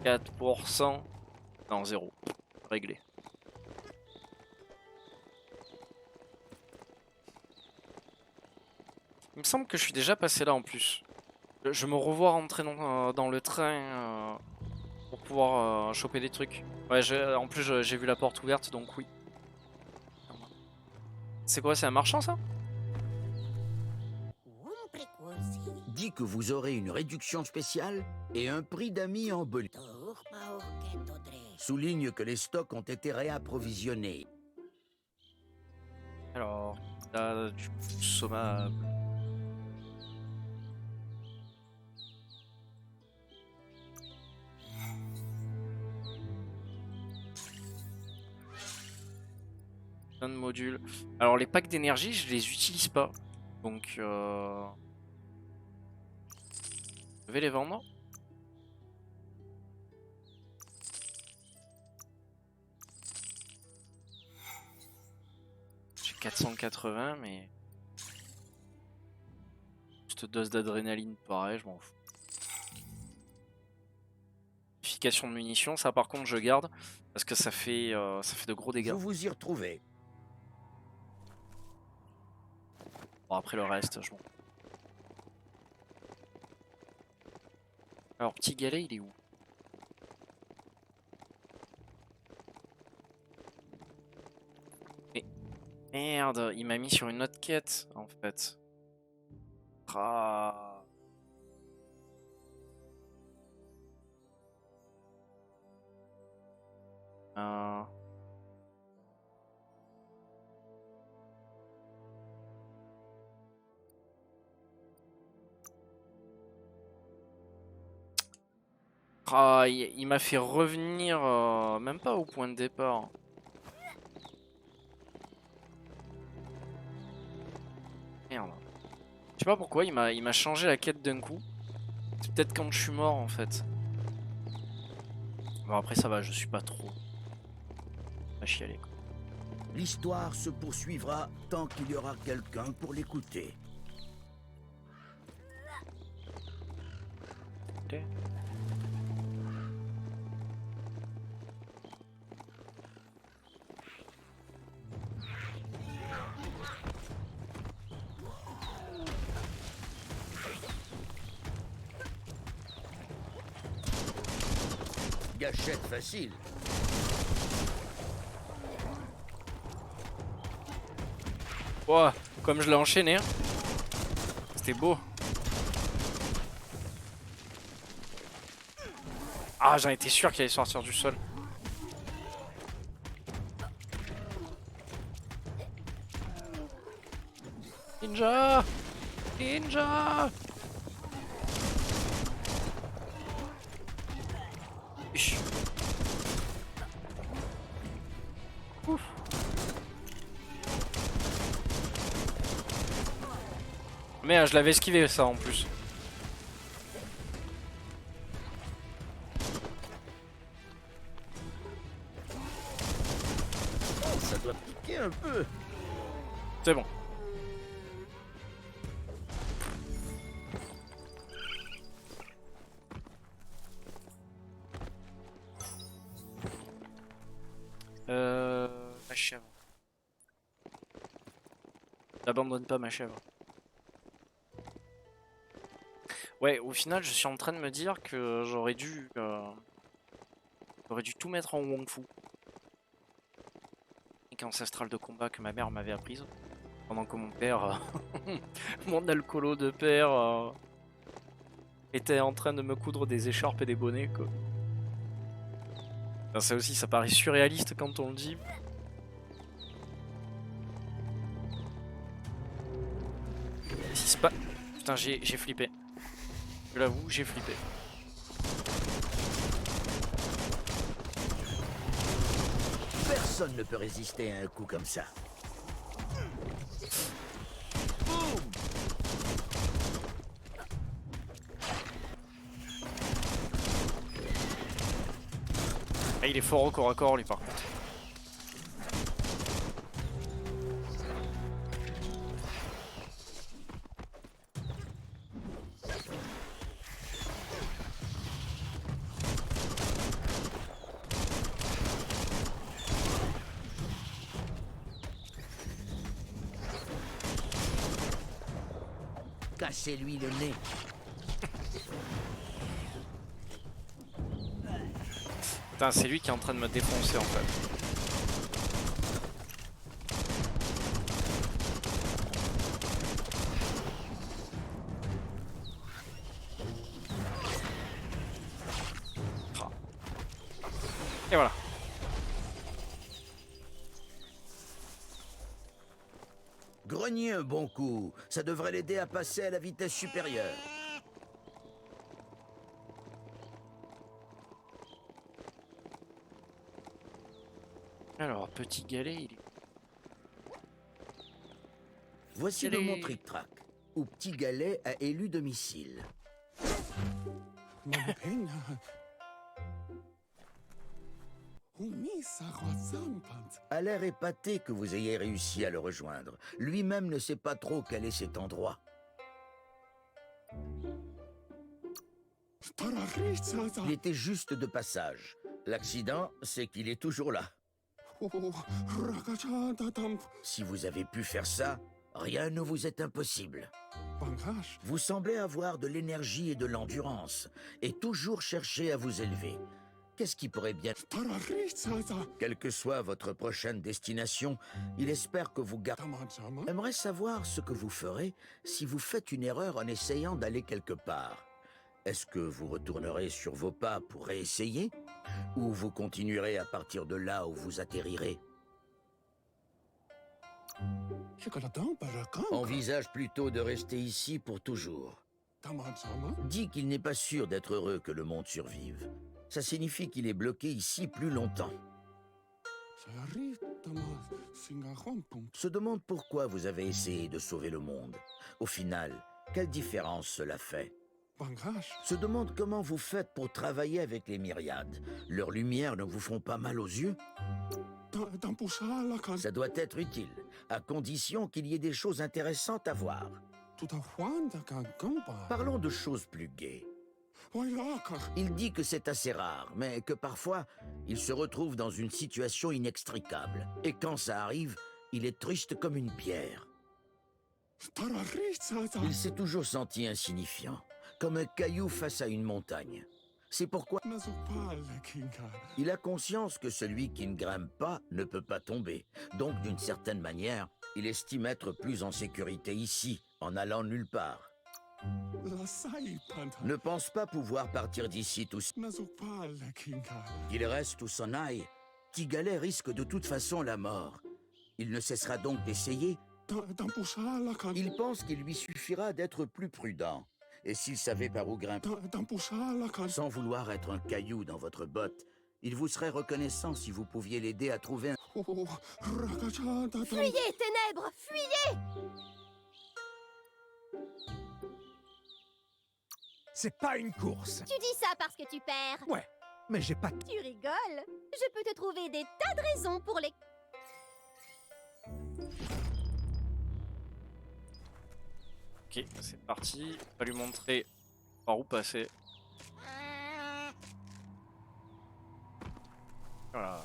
4%. Non, 0. Réglé. Il me semble que je suis déjà passé là en plus. Je me revois rentrer dans le train pour pouvoir choper des trucs. Ouais, en plus j'ai vu la porte ouverte donc oui. C'est quoi, c'est un marchand ça? Dit que vous aurez une réduction spéciale et un prix d'amis en Bolivie. Souligne que les stocks ont été réapprovisionnés. Alors, là, du consommable. Plein de modules. Alors les packs d'énergie, je les utilise pas. Donc je vais les vendre. J'ai 480 mais... Petite dose d'adrénaline pareil, je m'en fous. Modification de munitions, ça par contre je garde. Parce que ça fait de gros dégâts. Vous vous y retrouvez. Bon après le reste, je m'en fous. Alors petit galet il est où? Mais merde, il m'a mis sur une autre quête en fait. Ah. Euh... Ah, il m'a fait revenir même pas au point de départ. Merde. Je sais pas pourquoi il m'a changé la quête d'un coup. C'est peut-être quand je suis mort en fait. Bon après ça va, je suis pas trop. Pas chialer quoi. L'histoire se poursuivra tant qu'il y aura quelqu'un pour l'écouter. Ok. Gâchette facile. Ouah, comme je l'ai enchaîné. Hein. C'était beau. Ah, j'en étais sûr qu'il allait sortir du sol. Ninja! Ninja! Ish. Ouf. Merde, je l'avais esquivé ça en plus. Oh, ça doit piquer un peu. C'est bon. Ma chèvre. N'abandonne pas ma chèvre. Ouais, au final, je suis en train de me dire que j'aurais dû tout mettre en Wong Fu. Technique ancestrale de combat que ma mère m'avait apprise. Pendant que mon père, mon alcoolo de père, était en train de me coudre des écharpes et des bonnets, quoi. Enfin, ça aussi, ça paraît surréaliste quand on le dit. Si c'est pas... Putain, j'ai flippé. Je l'avoue, j'ai flippé. Personne ne peut résister à un coup comme ça. Boum! Ah, il est fort au corps à corps, lui, par contre. Cassez-lui le nez. Putain, c'est lui qui est en train de me défoncer, en fait. Et voilà. Grogner un bon coup, ça devrait l'aider à passer à la vitesse supérieure. Alors, petit galet, il est... Voici Allez. le mont Tric-Trac, où Petit Galet a élu domicile. A l'air épaté que vous ayez réussi à le rejoindre. Lui-même ne sait pas trop quel est cet endroit. Il était juste de passage. L'accident, c'est qu'il est toujours là. Si vous avez pu faire ça, rien ne vous est impossible. Vous semblez avoir de l'énergie et de l'endurance, et toujours chercher à vous élever. Qu'est-ce qui pourrait bien... Quelle que soit votre prochaine destination, il espère que vous gardez... J'aimerais savoir ce que vous ferez si vous faites une erreur en essayant d'aller quelque part. Est-ce que vous retournerez sur vos pas pour réessayer? Ou vous continuerez à partir de là où vous atterrirez? Envisage plutôt de rester ici pour toujours. Dis qu'il n'est pas sûr d'être heureux que le monde survive. Ça signifie qu'il est bloqué ici plus longtemps. Se demande pourquoi vous avez essayé de sauver le monde. Au final, quelle différence cela fait? Se demande comment vous faites pour travailler avec les myriades. Leurs lumières ne vous font pas mal aux yeux? Ça doit être utile, à condition qu'il y ait des choses intéressantes à voir. Parlons de choses plus gaies. Il dit que c'est assez rare, mais que parfois, il se retrouve dans une situation inextricable. Et quand ça arrive, il est triste comme une pierre. Il s'est toujours senti insignifiant, comme un caillou face à une montagne. C'est pourquoi il a conscience que celui qui ne grimpe pas ne peut pas tomber. Donc, d'une certaine manière, il estime être plus en sécurité ici, en allant nulle part. Ne pense pas pouvoir partir d'ici tout seul. Qu'il reste ou s'en aille, Petit Galet risque de toute façon la mort. Il ne cessera donc d'essayer. Il pense qu'il lui suffira d'être plus prudent. Et s'il savait par où grimper, sans vouloir être un caillou dans votre botte, il vous serait reconnaissant si vous pouviez l'aider à trouver un... Fuyez, ténèbres, fuyez! C'est pas une course. Tu dis ça parce que tu perds. Ouais, mais j'ai pas... Tu rigoles. Je peux te trouver des tas de raisons pour les... Ok, c'est parti. On va lui montrer par où passer. Voilà.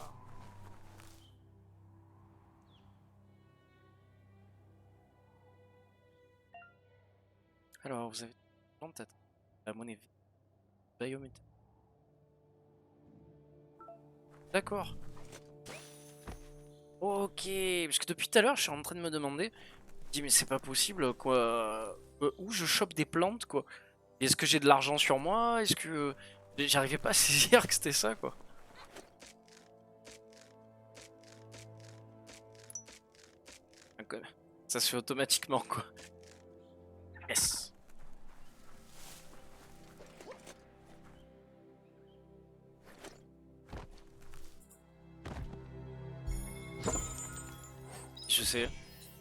Alors, vous avez en tête la monnaie biométrique. D'accord. Ok, parce que depuis tout à l'heure, je suis en train de me demander. Je dis mais c'est pas possible quoi. Où je chope des plantes quoi. Est-ce que j'ai de l'argent sur moi? Est-ce que j'arrivais pas à saisir que c'était ça quoi. Donc, ça se fait automatiquement quoi. Yes. Je sais.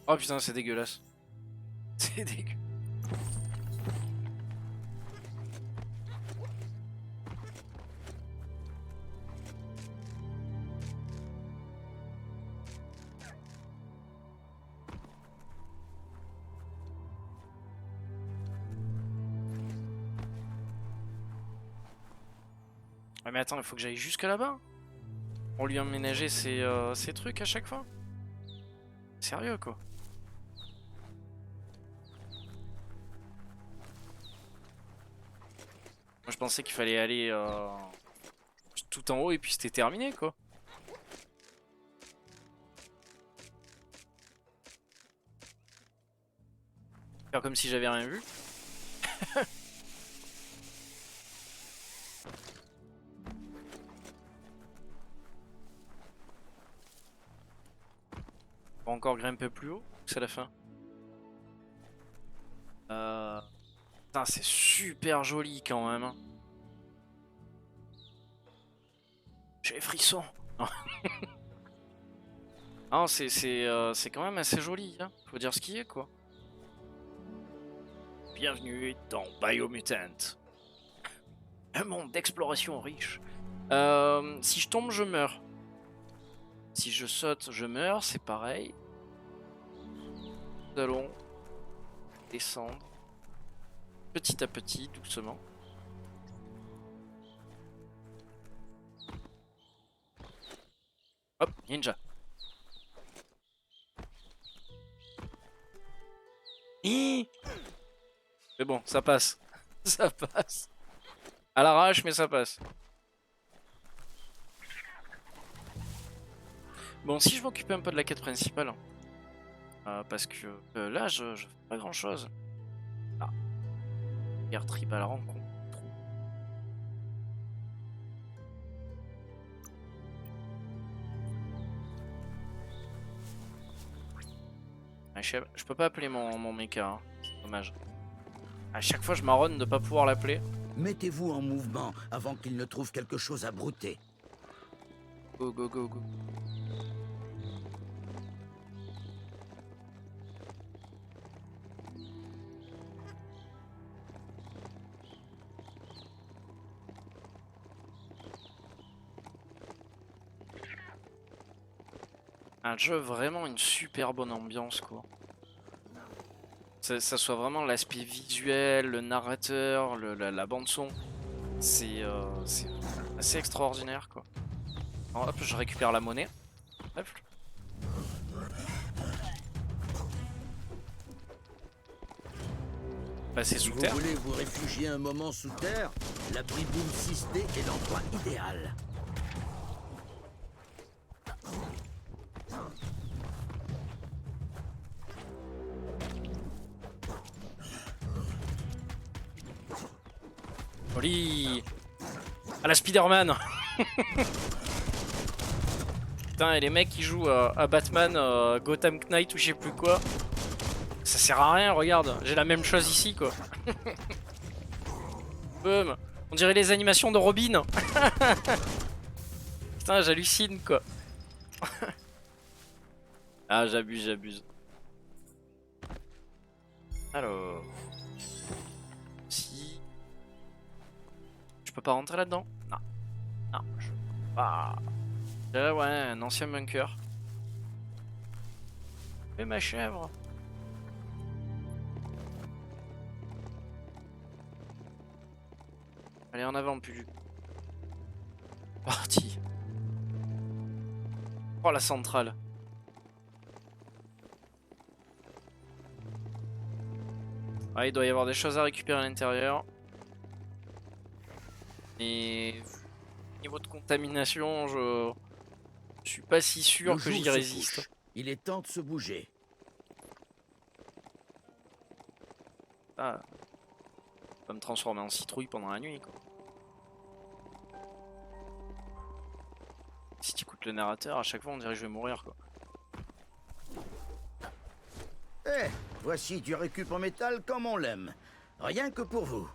Oh putain, c'est dégueulasse. C'est dégueu. Ah mais attends, il faut que j'aille jusque là-bas. On lui a emménagé ses trucs à chaque fois. Sérieux quoi. Moi je pensais qu'il fallait aller tout en haut et puis c'était terminé quoi. Faire comme si j'avais rien vu. On va encore grimper plus haut, c'est la fin. Putain, c'est super joli quand même. Hein. J'ai les frissons. Non, c'est quand même assez joli, hein. Faut dire ce qui est quoi. Bienvenue dans Biomutant. Un monde d'exploration riche. Si je tombe, je meurs. Si je saute, je meurs, c'est pareil. Nous allons descendre petit à petit, doucement. Hop, ninja. Mais bon, ça passe. Ça passe. À l'arrache, mais ça passe. Bon, si je m'occupais un peu de la quête principale. Parce que là, je fais pas grand chose. Ah. Guerre tribale rencontre. Je peux pas appeler mon mecha, hein. C'est dommage. À chaque fois je marronne de pas pouvoir l'appeler. Mettez-vous en mouvement avant qu'il ne trouve quelque chose à brouter. Go go go go. Un jeu vraiment une super bonne ambiance quoi. Ça soit vraiment l'aspect visuel, le narrateur, la bande son. C'est assez extraordinaire quoi. Alors, hop, je récupère la monnaie. Hop. Bah c'est Si sous vous terre. voulez vous réfugier un moment sous terre, l'abri Boom 6D est l'endroit idéal. Oli à la Spider-Man. Putain, et les mecs qui jouent à Batman, Gotham Knight ou je sais plus quoi. Ça sert à rien, regarde, j'ai la même chose ici quoi. Boum. On dirait les animations de Robin. Putain, j'hallucine quoi. Ah, j'abuse. Alors. Si. Je peux pas rentrer là-dedans? Non. Non, je peux pas. Ouais, un ancien bunker. Et ma chèvre. Allez, en avant, plus. Parti. Oh, la centrale. Ah, il doit y avoir des choses à récupérer à l'intérieur. Et niveau de contamination, je suis pas si sûr que j'y résiste. Couche. Il est temps de se bouger. Ah. Je vais me transformer en citrouille pendant la nuit, quoi. Si tu écoutes le narrateur, à chaque fois on dirait que je vais mourir, quoi. Eh, voici du récup en métal comme on l'aime. Rien que pour vous.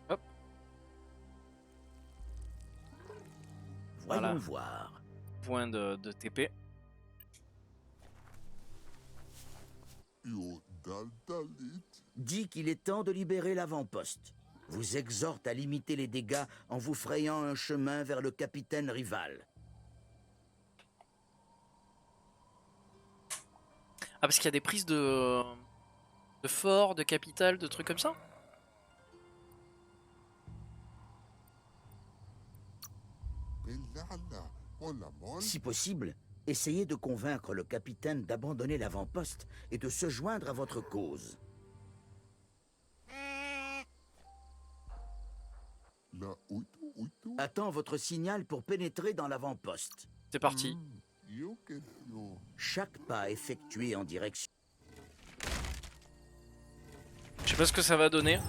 Hop. Voyons Voilà. voir. Point de TP. Dit qu'il est temps de libérer l'avant-poste. Vous exhorte à limiter les dégâts en vous frayant un chemin vers le capitaine rival. Ah, parce qu'il y a des prises de fort, de capital, de trucs comme ça? Si possible, essayez de convaincre le capitaine d'abandonner l'avant-poste et de se joindre à votre cause. Attends votre signal pour pénétrer dans l'avant-poste. C'est parti. Chaque pas effectué en direction... Je sais pas ce que ça va donner.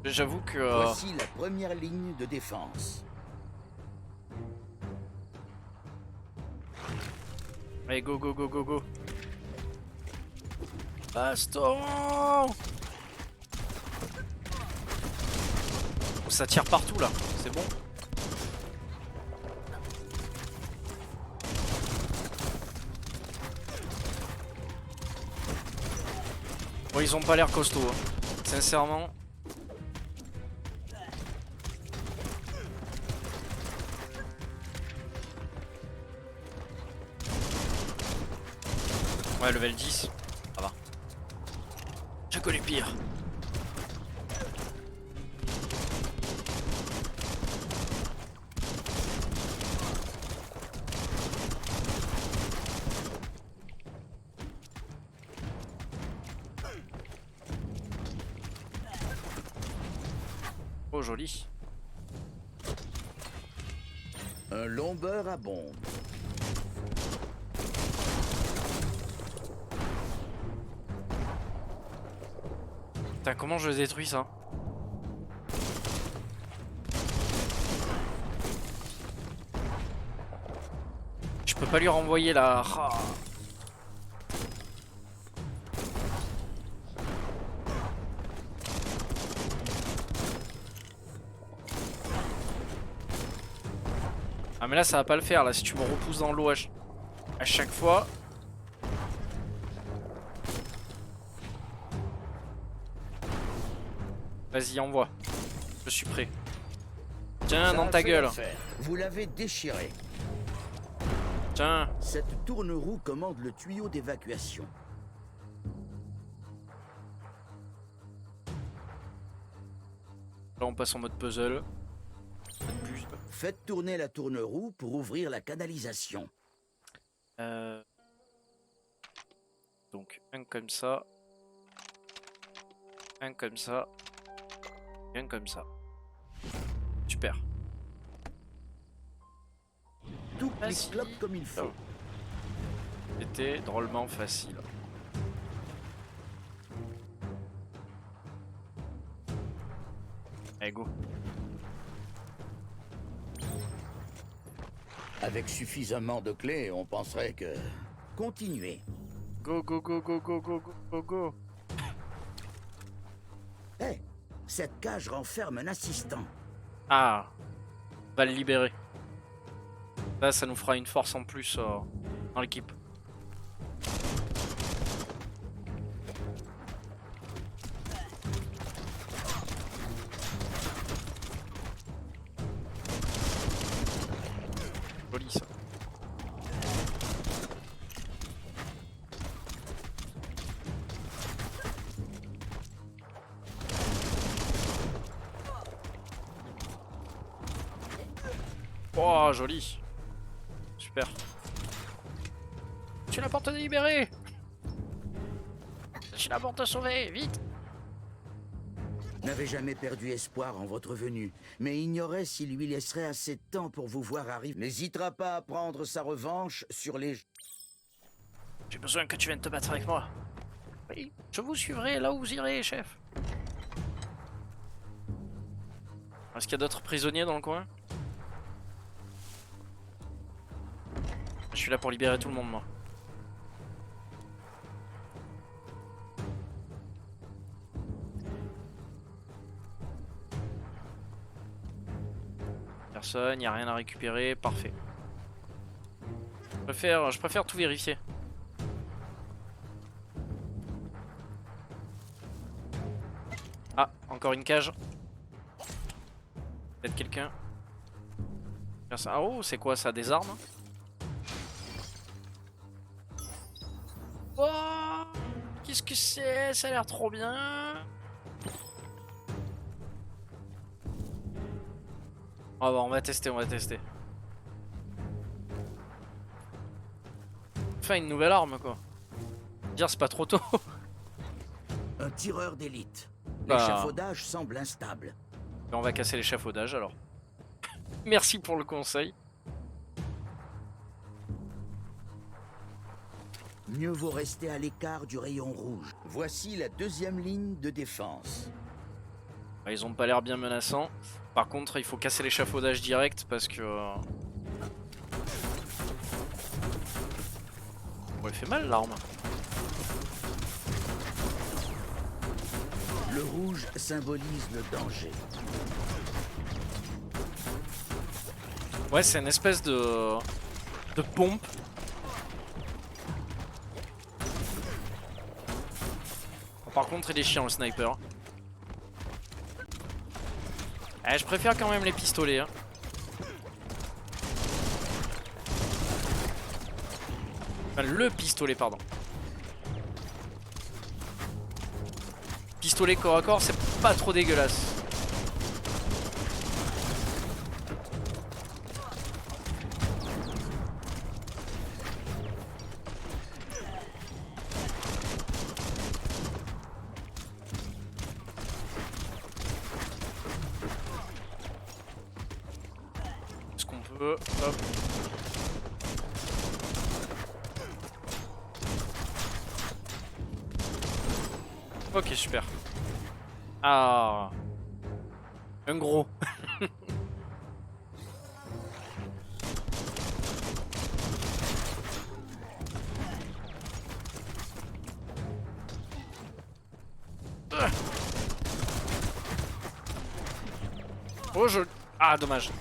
J'avoue que... Voici la première ligne de défense. Allez, go, go, go, go, go. Baston! Ça tire partout là, c'est bon. Bon, ils ont pas l'air costauds, hein. Sincèrement. Ouais, level 10, ça va. J'ai connu pire. Oh, joli. Un long beurre à bombe. Putain, comment je détruis ça? Je peux pas lui renvoyer la... Ah. Ah mais là ça va pas le faire là si tu me repousses dans l'eau à chaque fois. Vas-y envoie. Je suis prêt. Tiens dans ta gueule. Vous l'avez déchiré. Tiens. Cette tourne-roue commande le tuyau d'évacuation. Là on passe en mode puzzle. Faites tourner la tourne-roue pour ouvrir la canalisation. Donc un comme ça. Un comme ça. Et un comme ça. Super. Tout clic-cloc comme il faut. C'était drôlement facile. Allez go. Avec suffisamment de clés, on penserait que... Continuez. Go go go go go go go go go. Hé, cette cage renferme un assistant. Ah, on va le libérer. Là, ça nous fera une force en plus dans l'équipe. Joli ça. Oh, joli. Super. Tu la porte libérée. Tu la porte sauvée, vite. N'avez jamais perdu espoir en votre venue, mais ignorait s'il lui laisserait assez de temps pour vous voir arriver. N'hésitera pas à prendre sa revanche sur les... J'ai besoin que tu viennes te battre avec moi. Oui, je vous suivrai là où vous irez, chef. Est-ce qu'il y a d'autres prisonniers dans le coin? Je suis là pour libérer tout le monde, moi. Personne, il n'y a rien à récupérer, parfait. Je préfère tout vérifier. Ah, encore une cage. Peut-être quelqu'un. Ah oh, c'est quoi ça, des armes? Oh, qu'est-ce que c'est? Ça a l'air trop bien. Ah bah on va tester, on va tester. Enfin une nouvelle arme quoi. Dire c'est pas trop tôt. Un tireur d'élite. Bah. L'échafaudage semble instable. On va casser l'échafaudage alors. Merci pour le conseil. Mieux vaut rester à l'écart du rayon rouge. Voici la deuxième ligne de défense. Ils ont pas l'air bien menaçants. Par contre, il faut casser l'échafaudage direct parce que... elle fait mal l'arme. Le rouge symbolise le danger. Ouais, c'est une espèce de pompe. Par contre, il est chiant le sniper. Je préfère quand même les pistolets. Hein. Enfin, le pistolet, pardon. Pistolet corps à corps, c'est pas trop dégueulasse. Est-ce qu'on peut... Hop. Ok, super. Ah, un gros. Oh, je... Ah, dommage. Je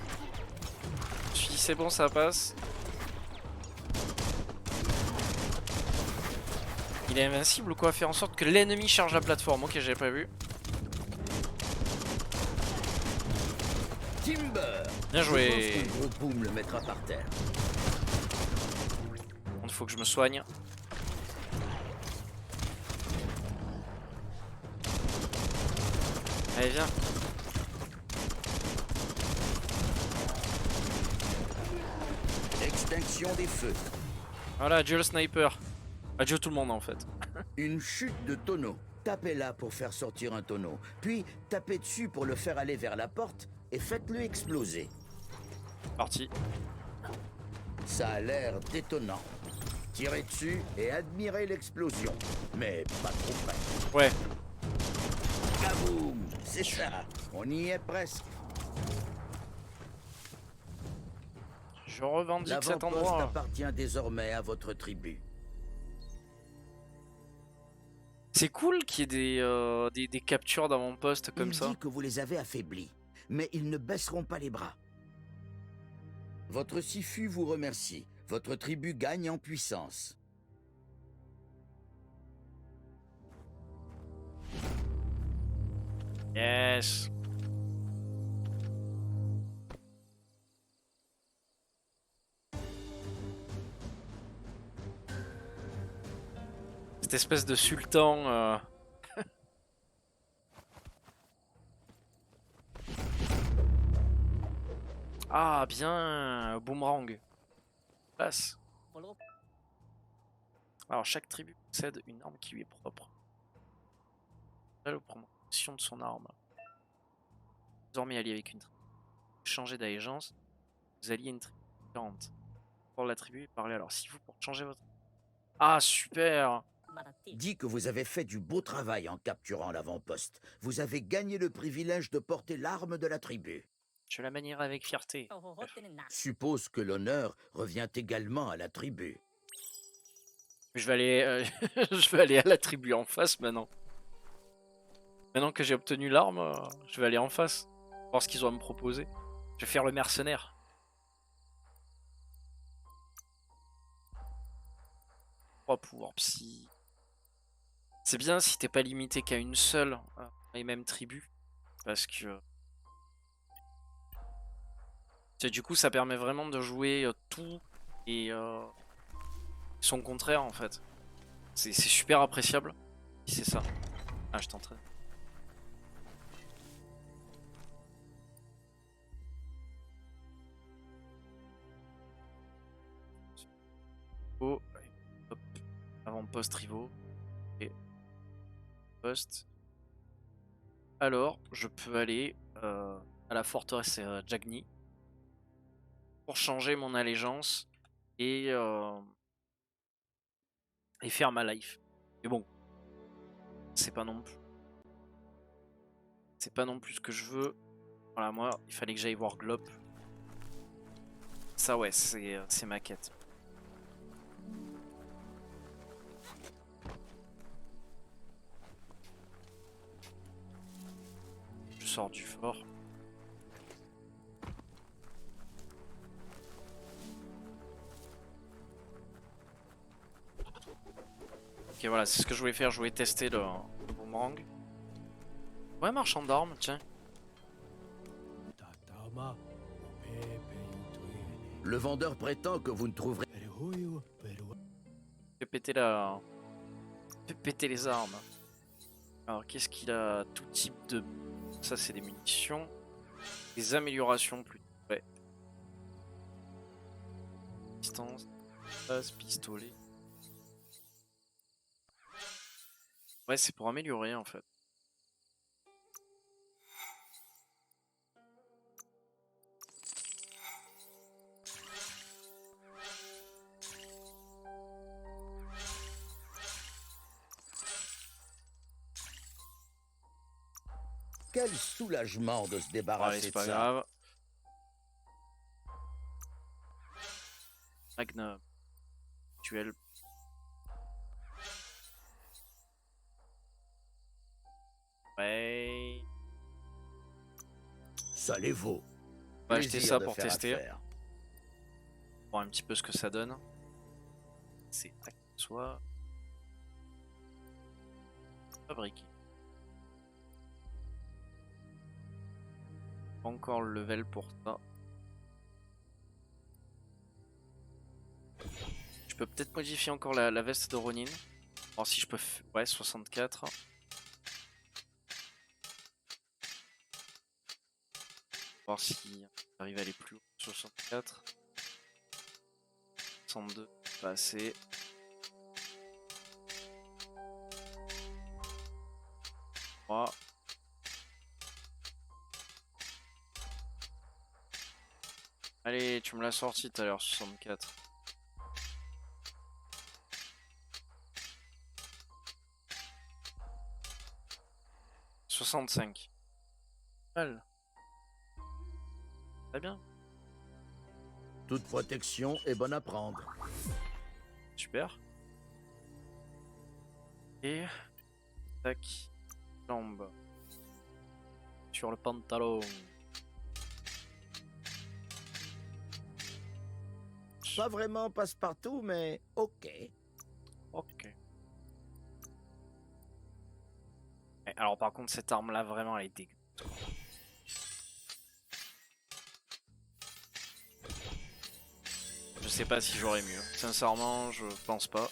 me suis dit, c'est bon, ça passe. Il est invincible ou quoi? Faire en sorte que l'ennemi charge la plateforme. Ok, j'avais pas vu. Timber. Bien joué. Je pense que le gros boom le mettra par terre. Il faut que je me soigne. Allez, viens. Extinction des feux. Voilà, adieu le sniper. Adieu tout le monde en fait. Une chute de tonneau. Tapez là pour faire sortir un tonneau. Puis tapez dessus pour le faire aller vers la porte et faites-le exploser. Parti. Ça a l'air détonnant. Tirez dessus et admirez l'explosion. Mais pas trop près. Ouais. Kaboum! C'est ça. On y est presque. Je revendique cet L'avant-poste endroit. appartient désormais à votre tribu. C'est cool qu'il y ait des captures d'avant-poste comme Il ça. dit que vous les avez affaiblis, mais ils ne baisseront pas les bras. Votre Sifu vous remercie. Votre tribu gagne en puissance. Yes. Cette espèce de sultan. Ah bien, boomerang. Passe. Alors chaque tribu possède une arme qui lui est propre. Elle prend possession de son arme. Désormais allié avec une tribu. Changer d'allégeance, vous alliez une tribu différente. Pour la tribu et parler alors si vous pour changer votre... Ah super. Dit que vous avez fait du beau travail en capturant l'avant-poste. Vous avez gagné le privilège de porter l'arme de la tribu. Je la manierai avec fierté. Suppose que l'honneur revient également à la tribu. Je vais aller, je vais aller à la tribu en face maintenant. Maintenant que j'ai obtenu l'arme, je vais aller en face. Voir ce qu'ils ont à me proposer. Je vais faire le mercenaire. 3 pouvoirs psy. C'est bien si t'es pas limité qu'à une seule et même tribu. Parce que... du coup ça permet vraiment de jouer tout et son contraire en fait. C'est super appréciable. Si c'est ça. Ah je t'entraîne. Oh, hop, avant-poste rivaux et poste. Alors, je peux aller à la forteresse Jagni pour changer mon allégeance et faire ma life. Mais bon, c'est pas non plus. C'est pas non plus ce que je veux. Voilà, moi, il fallait que j'aille voir Glop. Ça, ouais, c'est ma quête. sort du fort. Ok, voilà, c'est ce que je voulais faire. Je voulais tester le boomerang. Ouais, marchand d'armes, tiens. Le vendeur prétend que vous ne trouverez... Fais péter la... Fais péter les armes. Alors, qu'est-ce qu'il a? Tout type de... Ça, c'est des munitions. Des améliorations, plutôt. Ouais. Distance. Passe, pistolet. Ouais, c'est pour améliorer, en fait. Quel soulagement de se Allez, débarrasser c'est de pas ça. grave. Magnum. Duel. Ouais. Ça les vaut. On va acheter Plaisir ça de pour faire tester. affaire. Voir un petit peu ce que ça donne. C'est soit fabriqué. Pas encore le level pour ça. Je peux peut-être modifier encore la veste de Ronin. Voir si je peux... Ouais, 64. Voir si j'arrive à aller plus haut. 64. 62. Pas assez. Voilà. Allez, tu me l'as sorti tout à l'heure, 64. « 65. Mal. Très bien. Toute protection est bonne à prendre. Super. Et... Tac. Jambe. Sur le pantalon. Pas vraiment passe-partout, mais ok. Ok. Alors par contre cette arme là vraiment elle est dégueu. Je sais pas si j'aurais mieux. Sincèrement je pense pas.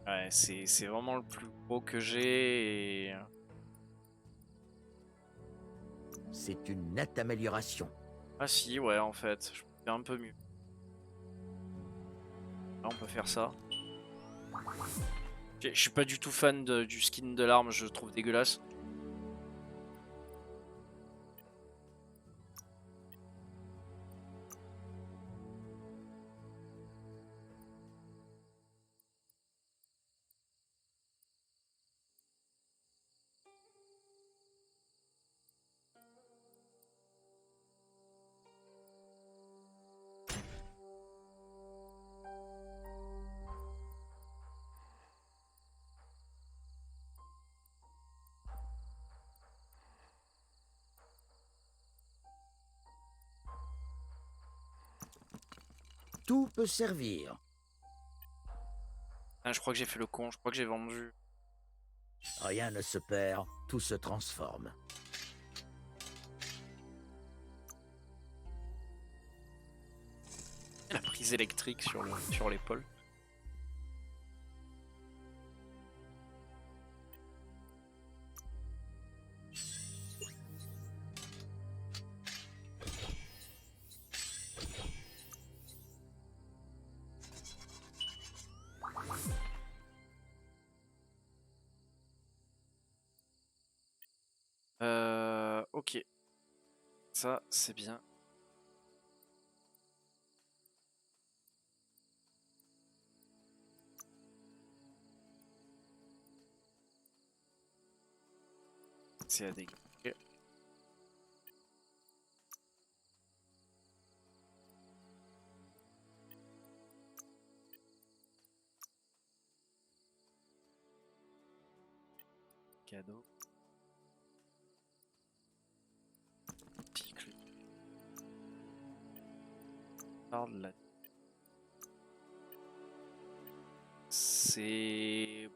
Ouais, c'est vraiment le plus gros que j'ai et... C'est une nette amélioration. Ah si, ouais, en fait, je peux faire un peu mieux. Là, on peut faire ça. Je suis pas du tout fan du skin de l'arme, je le trouve dégueulasse. Tout peut servir. Ah, je crois que j'ai fait le con, je crois que j'ai vendu. Rien ne se perd, tout se transforme. La prise électrique sur l'épaule. Ok. Ça, c'est bien. C'est à dégager. Cadeau. Cycle. Parle là. C'est...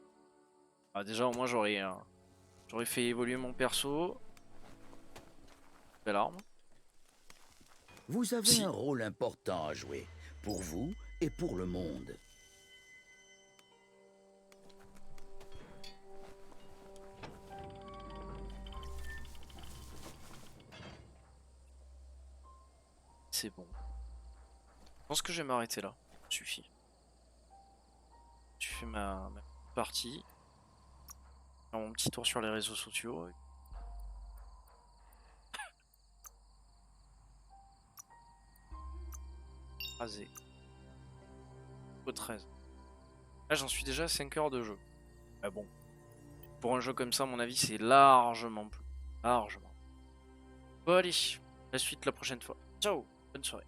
Ah, déjà au moins j'aurais fait évoluer mon perso. Belle arme. Vous avez Si. un rôle important à jouer, pour vous et pour le monde. C'est bon. Je pense que je vais m'arrêter là. Suffit. Tu fais ma petite partie. Faire mon petit tour sur les réseaux sociaux. Rasé. Au 13. Là j'en suis déjà à 5 heures de jeu. Ah bon. Pour un jeu comme ça, à mon avis, c'est largement plus. Largement. Bon allez, la suite la prochaine fois. Ciao, bonne soirée.